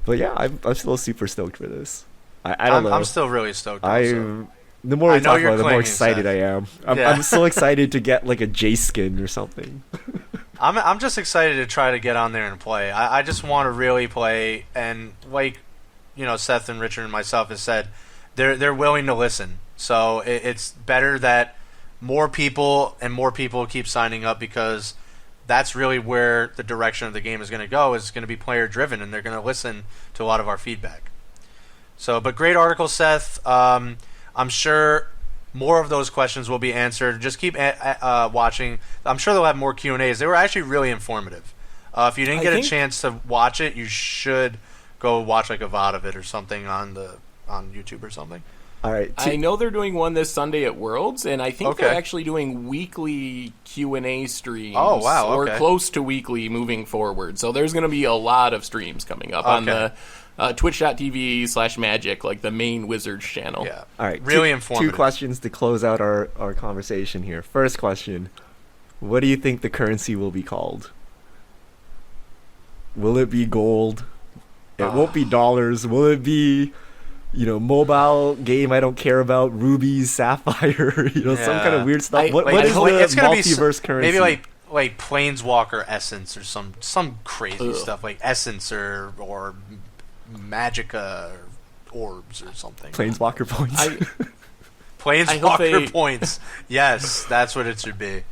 but yeah, I'm still super stoked for this. I don't know. I'm still really stoked. Also. The more I I know talk you're about it, the more clinging, excited Seth. I am. Yeah. I'm so excited to get like a J skin or something. I'm just excited to try to get on there and play. I just want to really play, and like Seth and Richard and myself have said, they're willing to listen. So it's better that more people keep signing up, because that's really where the direction of the game is going to go. Is going to be player driven, and they're going to listen to a lot of our feedback. So, but great article, Seth. I'm sure more of those questions will be answered. Just keep watching. I'm sure they'll have more Q&As. They were actually really informative. If you didn't get a chance to watch it, you should go watch like a VOD of it or something on YouTube or something. All right. I know they're doing one this Sunday at Worlds, and I think Okay. they're actually doing weekly Q&A streams. Oh, wow, Or okay. close to weekly moving forward. So there's going to be a lot of streams coming up on the twitch.tv/magic, like the main Wizards channel. Yeah. All right. Really two informative. questions to close out our conversation here. First question: what do you think the currency will be called? Will it be gold? It won't be dollars. Will it be, mobile game I don't care about, rubies, sapphire, some kind of weird stuff? What is the gonna be multiverse currency? Maybe like Planeswalker Essence or some crazy stuff like Essence or Magica or Orbs or something. Planeswalker points. I hope Planeswalker points. Yes, that's what it should be.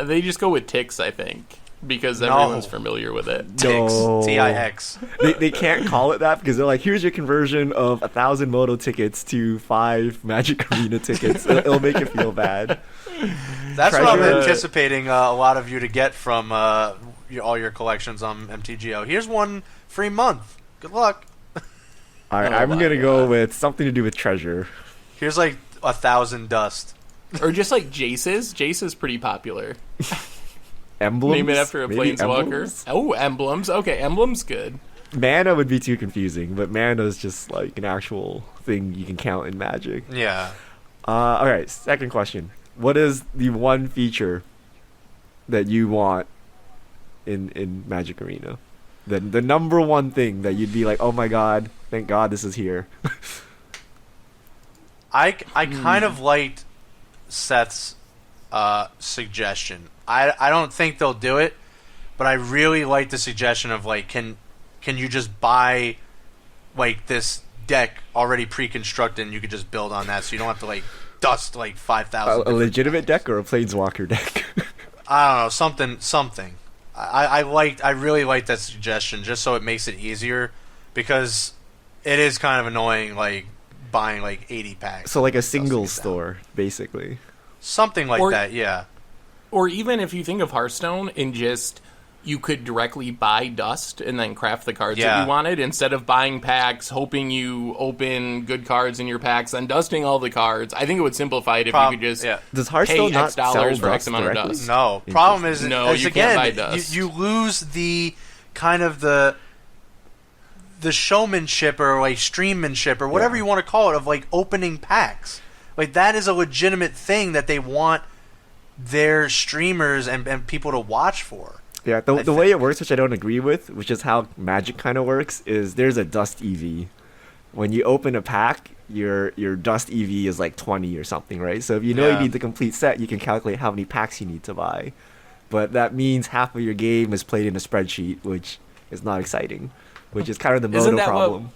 They just go with Tix, I think, because No. everyone's familiar with it. Tix. No. Tix. they can't call it that because they're like, here's your conversion of 1,000 Moto tickets to 5 Magic Arena tickets. It'll make you feel bad. That's what I'm Treasure- anticipating a lot of you to get from all your collections on MTGO. Here's one free month. Good luck. All right, Oh I'm my gonna go God. with something to do with treasure. Here's like 1,000 dust. Or just like Jace's. Jace is pretty popular. Emblems. Name it after a Maybe planeswalker. emblems? Oh, emblems. Okay, emblems good. Mana would be too confusing, but mana is just like an actual thing you can count in Magic. Yeah. All right, second question: what is the one feature that you want in Magic Arena? The number one thing that you'd be like, oh my god, thank God this is here. I kind of liked Seth's suggestion. I don't think they'll do it, but I really like the suggestion of like, can you just buy like this deck already pre-constructed and you could just build on that, so you don't have to like dust like 5,000. A legitimate deck or a Planeswalker deck? I don't know, something. I really like that suggestion, just so it makes it easier, because it is kind of annoying, like buying like 80 packs. So like a single store, basically. Something like that, yeah. Or even if you think of Hearthstone and just you could directly buy dust and then craft the cards that you wanted instead of buying packs, hoping you open good cards in your packs, then dusting all the cards. I think it would simplify it if you could just Does Hearthstone pay not X dollars sell for X dust amount directly? of dust. No, problem is, No, you again, can't buy dust. You lose the kind of the showmanship or like streammanship or whatever you want to call it of like opening packs. Like that is a legitimate thing that they want their streamers and people to watch for. Yeah, the way it works, which I don't agree with, which is how Magic kind of works, is there's a dust EV. When you open a pack, your dust EV is like 20 or something, right? So if you know you need the complete set, you can calculate how many packs you need to buy. But that means half of your game is played in a spreadsheet, which is not exciting, which is kind of the Moto problem.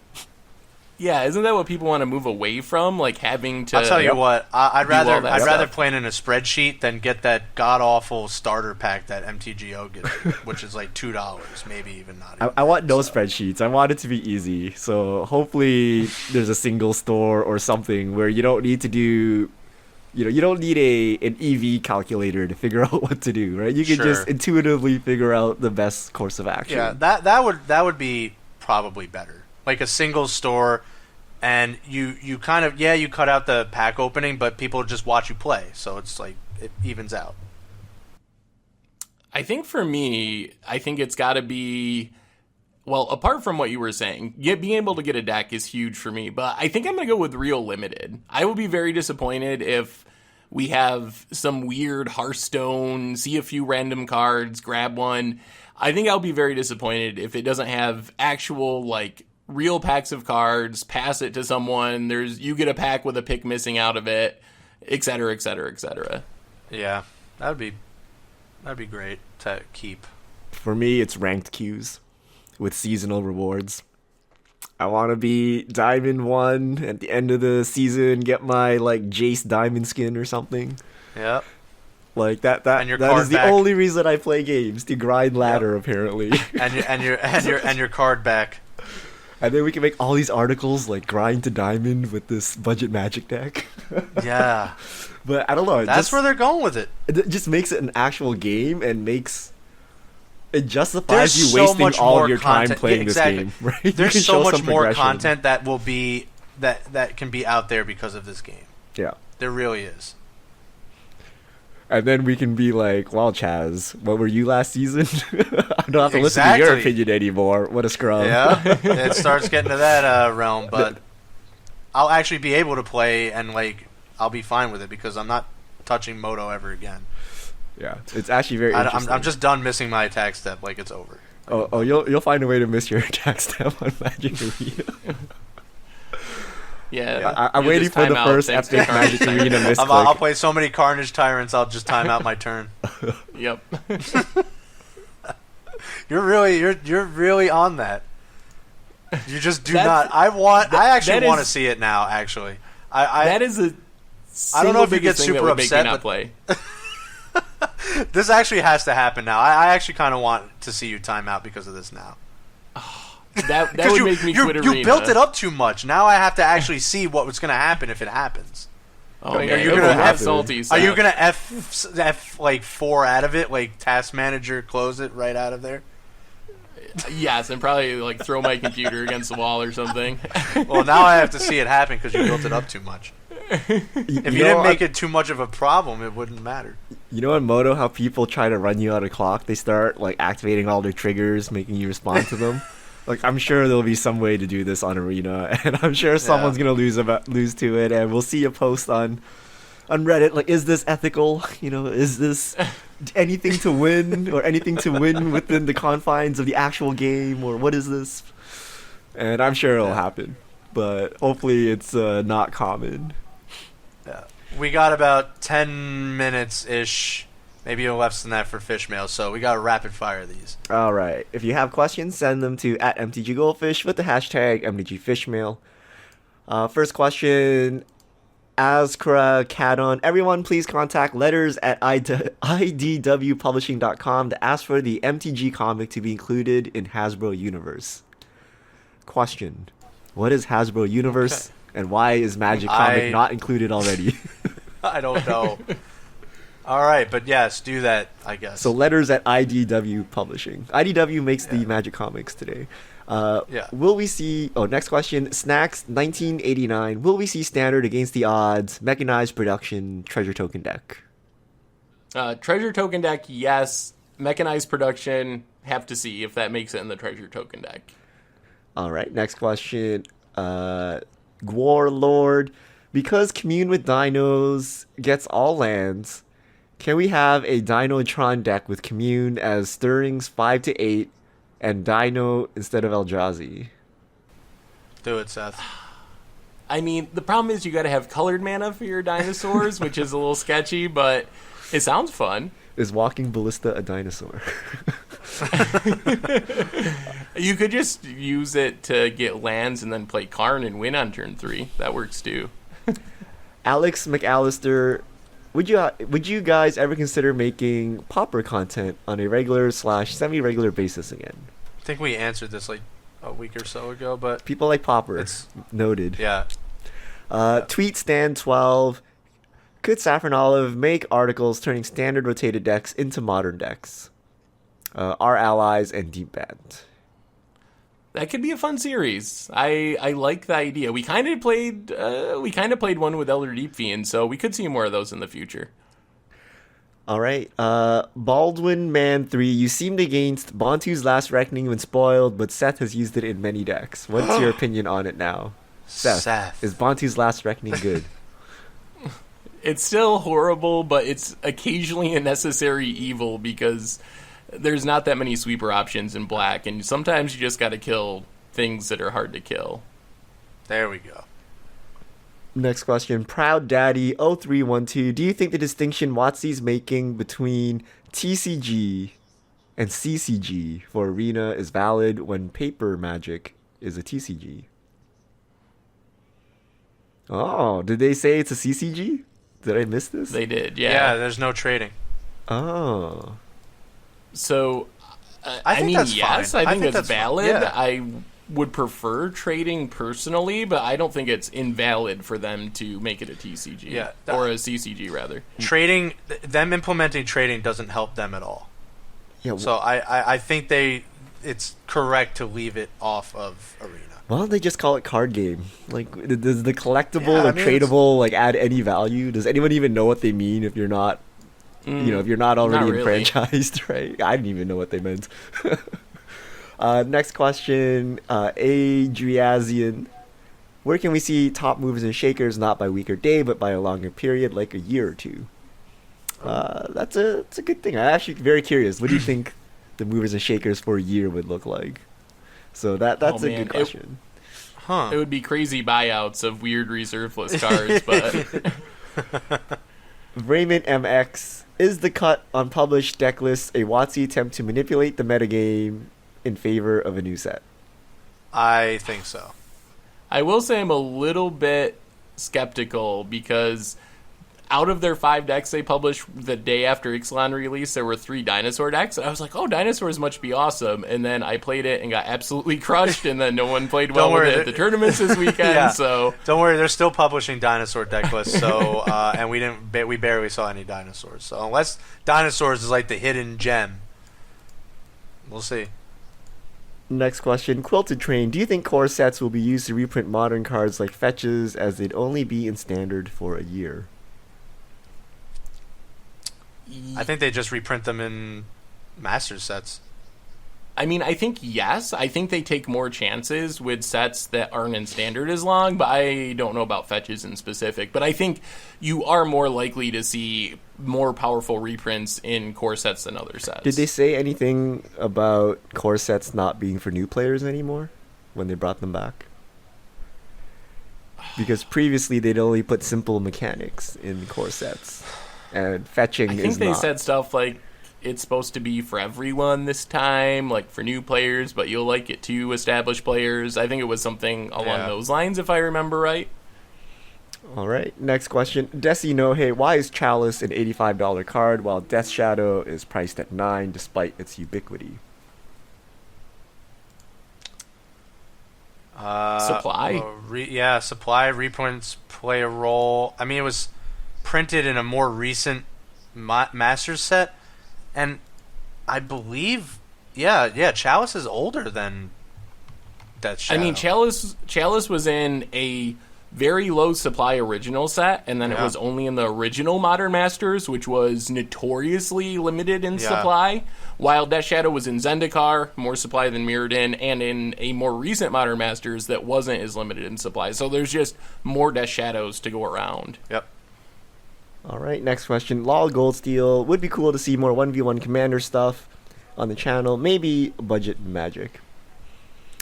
Isn't that what people want to move away from? Like having to. I'll tell you what, I'd rather stuff. play in a spreadsheet than get that god awful starter pack that MTGO gives, which is like $2, maybe even not. Even I want no spreadsheets. I want it to be easy. So hopefully there's a single store or something where you don't need to do. You don't need an EV calculator to figure out what to do, right? You can just intuitively figure out the best course of action. Yeah, that would be probably better. Like a single store, and you kind of you cut out the pack opening, but people just watch you play, so it's like it evens out. I think for me, it's got to be, well, apart from what you were saying, being able to get a deck is huge for me, but I think I'm going to go with real limited. I will be very disappointed if we have some weird Hearthstone, see a few random cards, grab one. I think I'll be very disappointed if it doesn't have actual, like, real packs of cards, pass it to someone, you get a pack with a pick missing out of it, etc., etc., etc. Yeah, that'd be great to keep. For me, it's ranked queues with seasonal rewards. I want to be Diamond 1 at the end of the season, get my like Jace Diamond skin or something. Yep. Like that is the only reason I play games, to grind ladder apparently. and your card back. And then we can make all these articles like grind to diamond with this budget Magic deck. Yeah. But I don't know. That's where they're going with it. It just makes it an actual game and it justifies you wasting all of your time playing this game. Right? There's so much more content that will be that can be out there because of this game. Yeah. There really is. And then we can be like, well, Chaz, what were you last season? I don't have to listen to your opinion anymore. What a scrub. Yeah, it starts getting to that realm, but I'll actually be able to play, and like I'll be fine with it because I'm not touching Moto ever again. Yeah, it's actually very interesting. I'm just done missing my attack step. Like it's over. Oh, you'll find a way to miss your attack step on Magic Arena. Yeah, I'm waiting for the first epic Magic Arena misclick. I'll play so many Carnage Tyrants, I'll just time out my turn. Yep. You're really on that. You just do not. I actually want to see it now. Actually, that is a. I don't know if you get super upset, but play. This actually has to happen now. I actually kind of want to see you time out because of this now. That would make me quit Arena. You built it up too much. Now I have to actually see what's going to happen if it happens. Oh, man. Are you going to F salty? Are you going to F like 4 out of it? Like Task Manager, close it right out of there? Yes, and probably like throw my computer against the wall or something. Well, now I have to see it happen because you built it up too much. If you didn't make it too much of a problem, it wouldn't matter. You know in Moto how people try to run you out of clock? They start like activating all their triggers, making you respond to them. Like, I'm sure there'll be some way to do this on Arena, and I'm sure someone's gonna lose to it, and we'll see a post on Reddit like, is this ethical? Is this anything to win or anything to win within the confines of the actual game, or what is this? And I'm sure it'll happen, but hopefully it's not common. Yeah, we got about 10 minutes ish. Maybe a less than that for fish mail, so we gotta rapid fire these. All right. If you have questions, send them to @MTG Goldfish with the hashtag MTG Fishmail. First question: Azkra, Cadon, everyone please contact letters at idwpublishing.com to ask for the MTG comic to be included in Hasbro Universe. Question. What is Hasbro Universe and why is Magic comic not included already? I don't know. All right, but yes, do that, I guess. So letters at IDW Publishing. IDW makes the Magic comics today. Will we see... Oh, next question. Snacks 1989. Will we see standard against the odds, mechanized production, treasure token deck? Treasure token deck, yes. Mechanized production, have to see if that makes it in the treasure token deck. All right, next question. Warlord. Because Commune with Dinos gets all lands, can we have a Dinotron deck with Commune as Stirrings 5 to 8 and Dino instead of Eldrazi? Do it, Seth. I mean, the problem is you got to have colored mana for your dinosaurs, which is a little sketchy, but it sounds fun. Is Walking Ballista a dinosaur? You could just use it to get lands and then play Karn and win on turn 3. That works too. Alex McAllister, would you guys ever consider making Pauper content on a regular / semi-regular basis again? I think we answered this like a week or so ago, but people like Pauper. It's noted. Yeah. Tweet Stan 12. Could Saffron Olive make articles turning standard rotated decks into modern decks? Our allies and Deep Band. That could be a fun series. I like the idea. We kind of played one with Elder Deep Fiend, so we could see more of those in the future. All right. Baldwin Man 3. You seemed against Bantu's Last Reckoning when spoiled, but Seth has used it in many decks. What's your opinion on it now? Seth. Is Bantu's Last Reckoning good? It's still horrible, but it's occasionally a necessary evil because there's not that many sweeper options in black, and sometimes you just got to kill things that are hard to kill. There we go. Next question. Proud Daddy 0312. Do you think the distinction WotC's making between TCG and CCG for Arena is valid when paper Magic is a TCG? Oh, did they say it's a CCG? Did I miss this? They did, yeah. Yeah, there's no trading. Oh. So, I mean, yes, fine. I think that's valid. Yeah. I would prefer trading personally, but I don't think it's invalid for them to make it a TCG. Yeah, or a CCG, rather. Trading, them implementing trading doesn't help them at all. Yeah. So I think it's correct to leave it off of Arena. Why don't they just call it card game? Like, does the collectible or tradable like add any value? Does anyone even know what they mean if you're not, if you're not already enfranchised, right? I didn't even know what they meant. Next question, Adriazian. Where can we see top movers and shakers not by week or day, but by a longer period, like a year or two? That's a good thing. I'm actually very curious. What do you think the movers and shakers for a year would look like? So that's a good question. It would be crazy buyouts of weird reserveless cards, but Raymond MX, is the cut on published deck lists a WotC attempt to manipulate the metagame in favor of a new set? I think so. I will say I'm a little bit skeptical because out of their 5 decks they published the day after Ixalan release, there were 3 dinosaur decks. And I was like, oh, dinosaurs must be awesome. And then I played it and got absolutely crushed, and then no one played well with it at the tournaments this weekend. Yeah. So don't worry, they're still publishing dinosaur deck lists. So and we barely saw any dinosaurs. So unless dinosaurs is like the hidden gem, we'll see. Next question, Quilted Train. Do you think core sets will be used to reprint modern cards like fetches, as they'd only be in standard for a year? I think they just reprint them in Masters sets. I mean, I think yes. I think they take more chances with sets that aren't in standard as long, but I don't know about fetches in specific. But I think you are more likely to see more powerful reprints in core sets than other sets. Did they say anything about core sets not being for new players anymore when they brought them back? Because previously they'd only put simple mechanics in core sets. And fetching is not. I think they said stuff like it's supposed to be for everyone this time, like for new players, but you'll like it too, established players. I think it was something along those lines, if I remember right. All right, next question. Desi no hey, why is Chalice an $85 card while Death Shadow is priced at 9 despite its ubiquity? Supply. Supply reprints play a role. I mean, it was printed in a more recent Masters set, and I believe, Chalice is older than Death Shadow. I mean, Chalice was in a very low supply original set, and then it was only in the original Modern Masters, which was notoriously limited in supply, while Death Shadow was in Zendikar, more supply than Mirrodin, and in a more recent Modern Masters that wasn't as limited in supply. So there's just more Death Shadows to go around. Yep. All right, next question. Lol Goldsteel, would be cool to see more 1v1 Commander stuff on the channel, maybe budget Magic.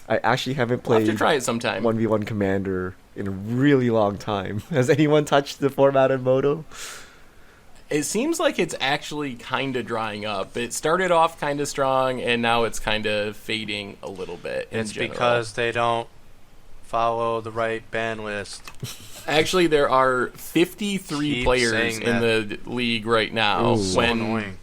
I actually haven't We'll played have to try it sometime. 1v1 Commander in a really long time. Has anyone touched the format in Moto? It seems like it's actually kind of drying up. It started off kind of strong, and now it's kind of fading a little bit. It's because they don't follow the right ban list. Actually, there are 53 Keep players saying in that. the league right now. Ooh. So annoying.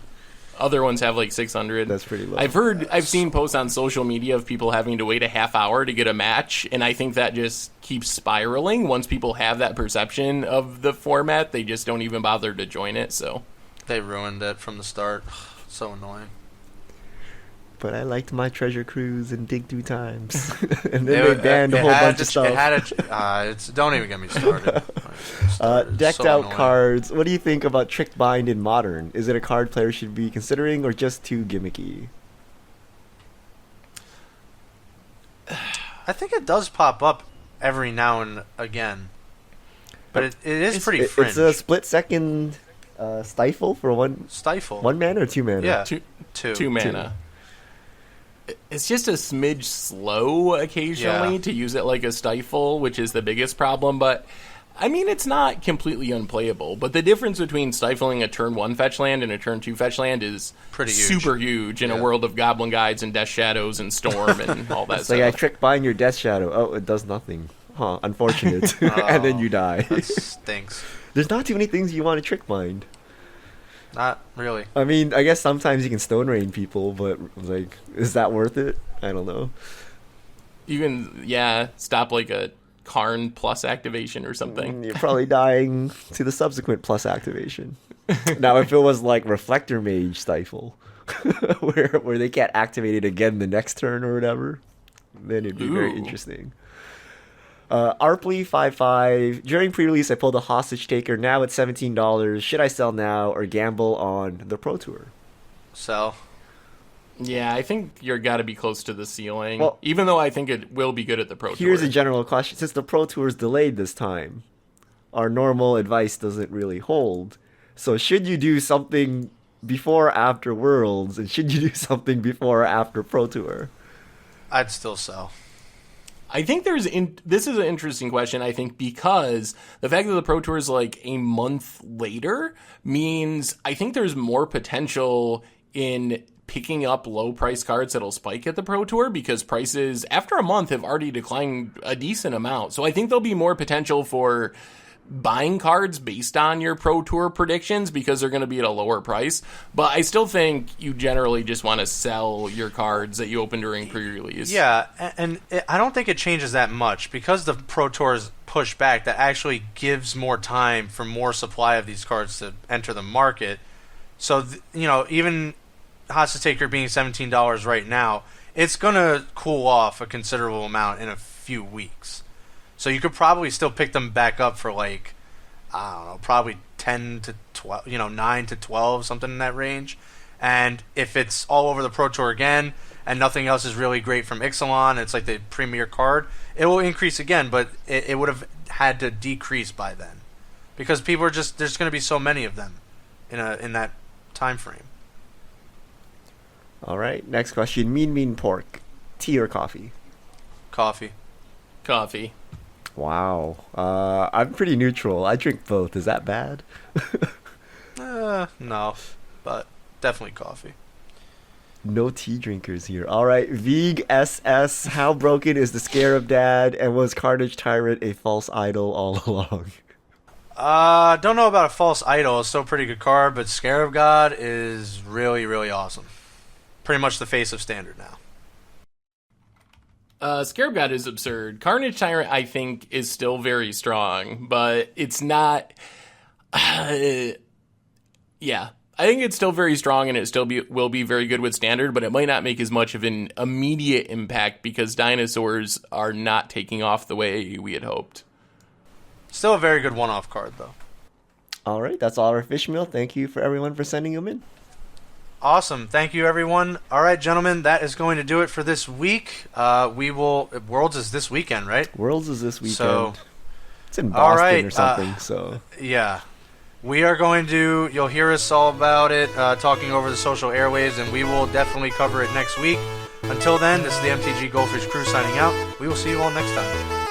Other ones have like 600. That's pretty low. I've seen posts on social media of people having to wait a half hour to get a match, and I think that just keeps spiraling. Once people have that perception of the format, they just don't even bother to join it. So They ruined it from the start. So annoying. But I liked my Treasure Cruise and Dig 2 times. And then they banned a whole bunch of stuff. Don't even get me started. Decked So out annoying. cards. What do you think about Trick Bind in Modern? Is it a card players should be considering or just too gimmicky? I think it does pop up every now and again. But it is pretty fringe. It's a split second stifle for one Stifle. mana or 2 mana? Yeah. two Two. mana. It's just a smidge slow occasionally to use it like a stifle, which is the biggest problem. But I mean, it's not completely unplayable. But the difference between stifling a turn 1 fetch land and a turn 2 fetch land is Pretty huge. super huge in a world of Goblin Guides and Death Shadows and Storm and all that It's stuff. like I Trick Bind your Death Shadow. Oh, it does nothing. Huh, unfortunate. And then you die. That stinks. There's not too many things you want to Trick Bind. Not really. I mean, I guess sometimes you can Stone Rain people, but like, is that worth it? I don't know. You can, stop like a Karn plus activation or something. You're probably dying to the subsequent plus activation. Now, if it was like Reflector Mage Stifle, where they can't activate it again the next turn or whatever, then it'd be very Ooh. interesting. Arpley55. During pre-release, I pulled a Hostage Taker. Now it's $17. Should I sell now or gamble on the Pro Tour? So, Yeah, I think you're got to be close to the ceiling. Well, even though I think it will be good at the Pro Here's Tour. a general question. Since the Pro Tour is delayed this time, our normal advice doesn't really hold. So should you do something before or after Worlds, and should you do something before or after Pro Tour? I'd still sell. I think this is an interesting question, I think, because the fact that the Pro Tour is like a month later means I think there's more potential in picking up low price cards that'll spike at the Pro Tour because prices after a month have already declined a decent amount. So I think there'll be more potential for buying cards based on your Pro Tour predictions because they're going to be at a lower price. But I still think you generally just want to sell your cards that you open during pre-release. Yeah, and I don't think it changes that much because the Pro Tour is pushed back. That actually gives more time for more supply of these cards to enter the market. So, even Hostage Taker being $17 right now, it's going to cool off a considerable amount in a few weeks. So you could probably still pick them back up for like, I don't know, probably 10 to 12, 9 to 12, something in that range. And if it's all over the Pro Tour again and nothing else is really great from Ixalan, it's like the premier card, it will increase again, but it would have had to decrease by then. Because people are there's going to be so many of them in that time frame. All right, next question. Mean Pork. Tea or coffee? Coffee. Wow. I'm pretty neutral. I drink both. Is that bad? No, but definitely coffee. No tea drinkers here. All right, Vig SS. How broken is the Scarab Dad, and was Carnage Tyrant a false idol all along? Don't know about a False Idol. It's still a pretty good card, but Scarab God is really, really awesome. Pretty much the face of Standard now. Scarab God is absurd. Carnage Tyrant, I think, is still very strong, but it's not... yeah. I think it's still very strong, and it still will be very good with Standard, but it might not make as much of an immediate impact because dinosaurs are not taking off the way we had hoped. Still a very good one-off card, though. All right, that's all our fish meal. Thank you for everyone for sending them in. Awesome. Thank you, everyone. All right, gentlemen, that is going to do it for this week. Worlds is this weekend, right? Worlds is this weekend. So, it's in Boston right, or something, so... Yeah. We are going to, you'll hear us all about it, talking over the social airwaves, and we will definitely cover it next week. Until then, this is the MTG Goldfish Crew signing out. We will see you all next time.